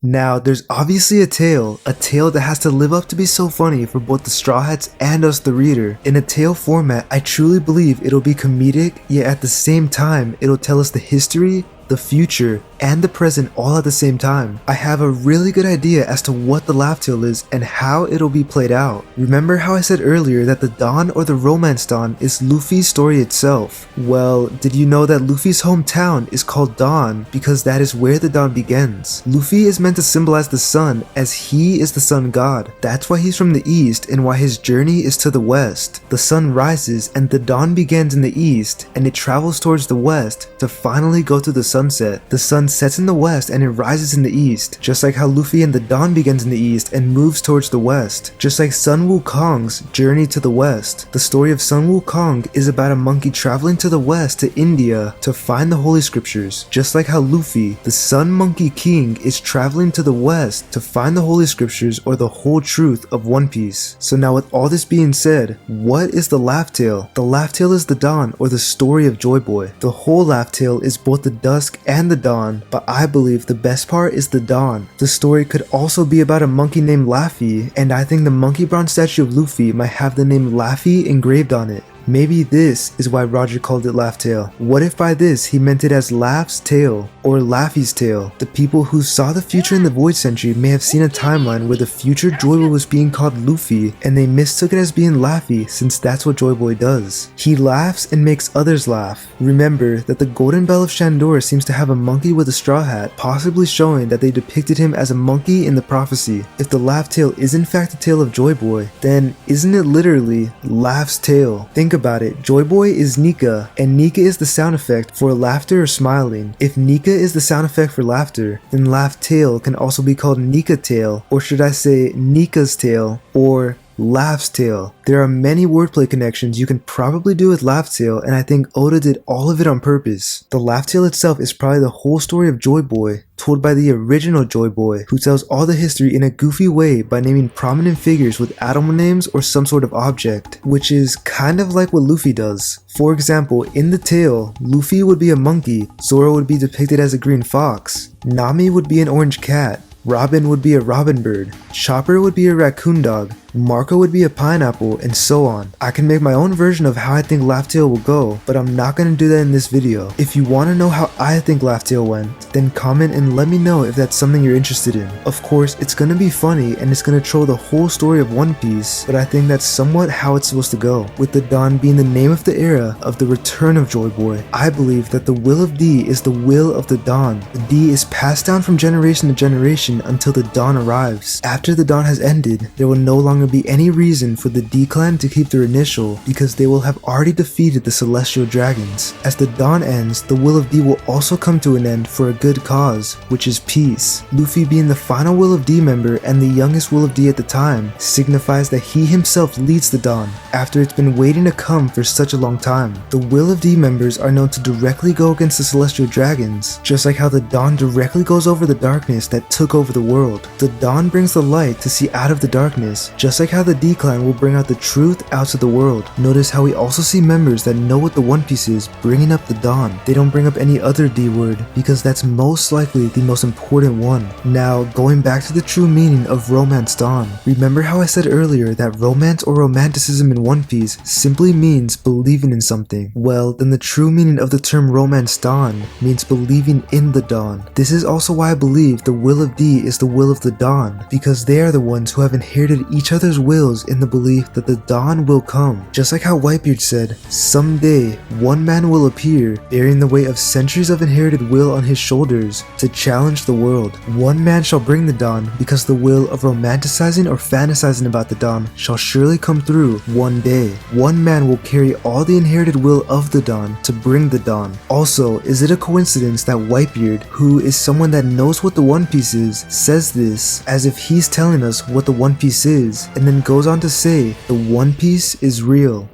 Now, there's obviously a tale that has to live up to be so funny for both the Straw Hats and us the reader. In a tale format, I truly believe it'll be comedic, yet at the same time, it'll tell us the history, the future, and the present all at the same time. I have a really good idea as to what the Laff tale is and how it'll be played out. Remember how I said earlier that the Dawn or the Romance Dawn is Luffy's story itself? Well, did you know that Luffy's hometown is called Dawn because that is where the dawn begins? Luffy is meant to symbolize the sun as he is the sun god. That's why he's from the east and why his journey is to the west. The sun rises and the dawn begins in the east and it travels towards the west to finally go to the sunset. The sun sets in the west and it rises in the east, just like how Luffy and the dawn begins in the east and moves towards the west, just like Sun Wukong's journey to the west. The story of Sun Wukong is about a monkey traveling to the west to India to find the holy scriptures, just like how Luffy, the Sun Monkey King, is traveling to the west to find the holy scriptures or the whole truth of One Piece. So now with all this being said, what is the Laff tale? The Laff tale is the dawn or the story of Joyboy. The whole Laff tale is both the dusk and the dawn, but I believe the best part is the dawn. The story could also be about a monkey named Laffy, and I think the monkey bronze statue of Luffy might have the name Laffy engraved on it. Maybe this is why Roger called it Laff Tale. What if by this he meant it as Laff's tale or Laffy's tale? The people who saw the future in the Void Century may have seen a timeline where the future Joyboy was being called Luffy and they mistook it as being Laffy since that's what Joyboy does. He laughs and makes others laugh. Remember that the Golden Bell of Shandor seems to have a monkey with a straw hat, possibly showing that they depicted him as a monkey in the prophecy. If the Laff Tale is in fact a tale of Joyboy, then isn't it literally Laff's tale? Think about it. Joyboy is Nika, and Nika is the sound effect for laughter or smiling. If Nika is the sound effect for laughter, then Laff Tale can also be called Nika Tale, or should I say Nika's Tale, or Laff's tale. There are many wordplay connections you can probably do with Laff tale, and I think Oda did all of it on purpose. The Laff tale itself is probably the whole story of Joyboy, told by the original Joyboy, who tells all the history in a goofy way by naming prominent figures with animal names or some sort of object, which is kind of like what Luffy does. For example, in the tale, Luffy would be a monkey, Zoro would be depicted as a green fox, Nami would be an orange cat, Robin would be a robin bird, Chopper would be a raccoon dog, Marco would be a pineapple, and so on. I can make my own version of how I think Laff Tale will go, but I'm not going to do that in this video. If you want to know how I think Laff Tale went, then comment and let me know if that's something you're interested in. Of course, it's going to be funny and it's going to troll the whole story of One Piece, but I think that's somewhat how it's supposed to go. With the Dawn being the name of the era of the return of Joyboy, I believe that the will of D is the will of the Dawn. The D is passed down from generation to generation until the Dawn arrives. After the Dawn has ended, there will no longer to be any reason for the D clan to keep their initial because they will have already defeated the celestial dragons. As the dawn ends, the will of D will also come to an end for a good cause, which is peace. Luffy, being the final will of D member and the youngest will of D at the time, signifies that he himself leads the dawn after it's been waiting to come for such a long time. The will of D members are known to directly go against the celestial dragons, just like how the dawn directly goes over the darkness that took over the world. The dawn brings the light to see out of the darkness, just like how the D clan will bring out the truth out to the world. Notice how we also see members that know what the One Piece is bringing up the dawn. They don't bring up any other D word because that's most likely the most important one. Now, going back to the true meaning of romance dawn, remember how I said earlier that romance or romanticism in One Piece simply means believing in something? Well, then the true meaning of the term romance dawn means believing in the dawn. This is also why I believe the will of D is the will of the dawn, because they are the ones who have inherited each other's wills in the belief that the dawn will come. Just like how Whitebeard said, someday one man will appear bearing the weight of centuries of inherited will on his shoulders to challenge the world. One man shall bring the dawn because the will of romanticizing or fantasizing about the dawn shall surely come through one day. One man will carry all the inherited will of the dawn to bring the dawn. Also, is it a coincidence that Whitebeard, who is someone that knows what the One Piece is, says this as if he's telling us what the One Piece is, and then goes on to say the One Piece is real?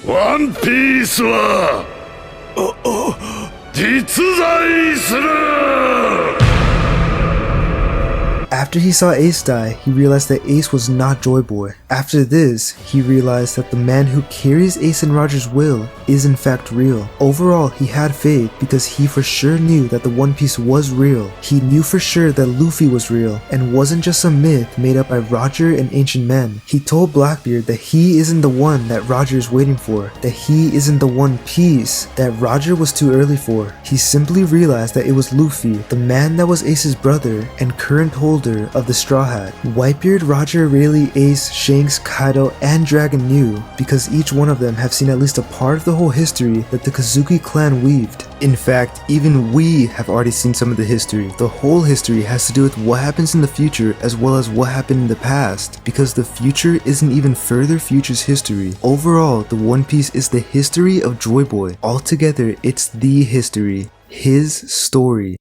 ワンピースは実在する After he saw Ace die, he realized that Ace was not Joyboy. After this, he realized that the man who carries Ace and Roger's will is in fact real. Overall, he had faith because he for sure knew that the One Piece was real. He knew for sure that Luffy was real and wasn't just some myth made up by Roger and ancient men. He told Blackbeard that he isn't the one that Roger is waiting for, that he isn't the One Piece that Roger was too early for. He simply realized that it was Luffy, the man that was Ace's brother and current holder of the Straw Hat. Whitebeard, Roger, Rayleigh, Ace, Shanks, Kaido, and Dragon knew because each one of them have seen at least a part of the whole history that the Kozuki clan weaved. In fact, even we have already seen some of the history. The whole history has to do with what happens in the future as well as what happened in the past, because the future isn't even further future's history. Overall, the One Piece is the history of Joyboy. Altogether, it's the history. His story.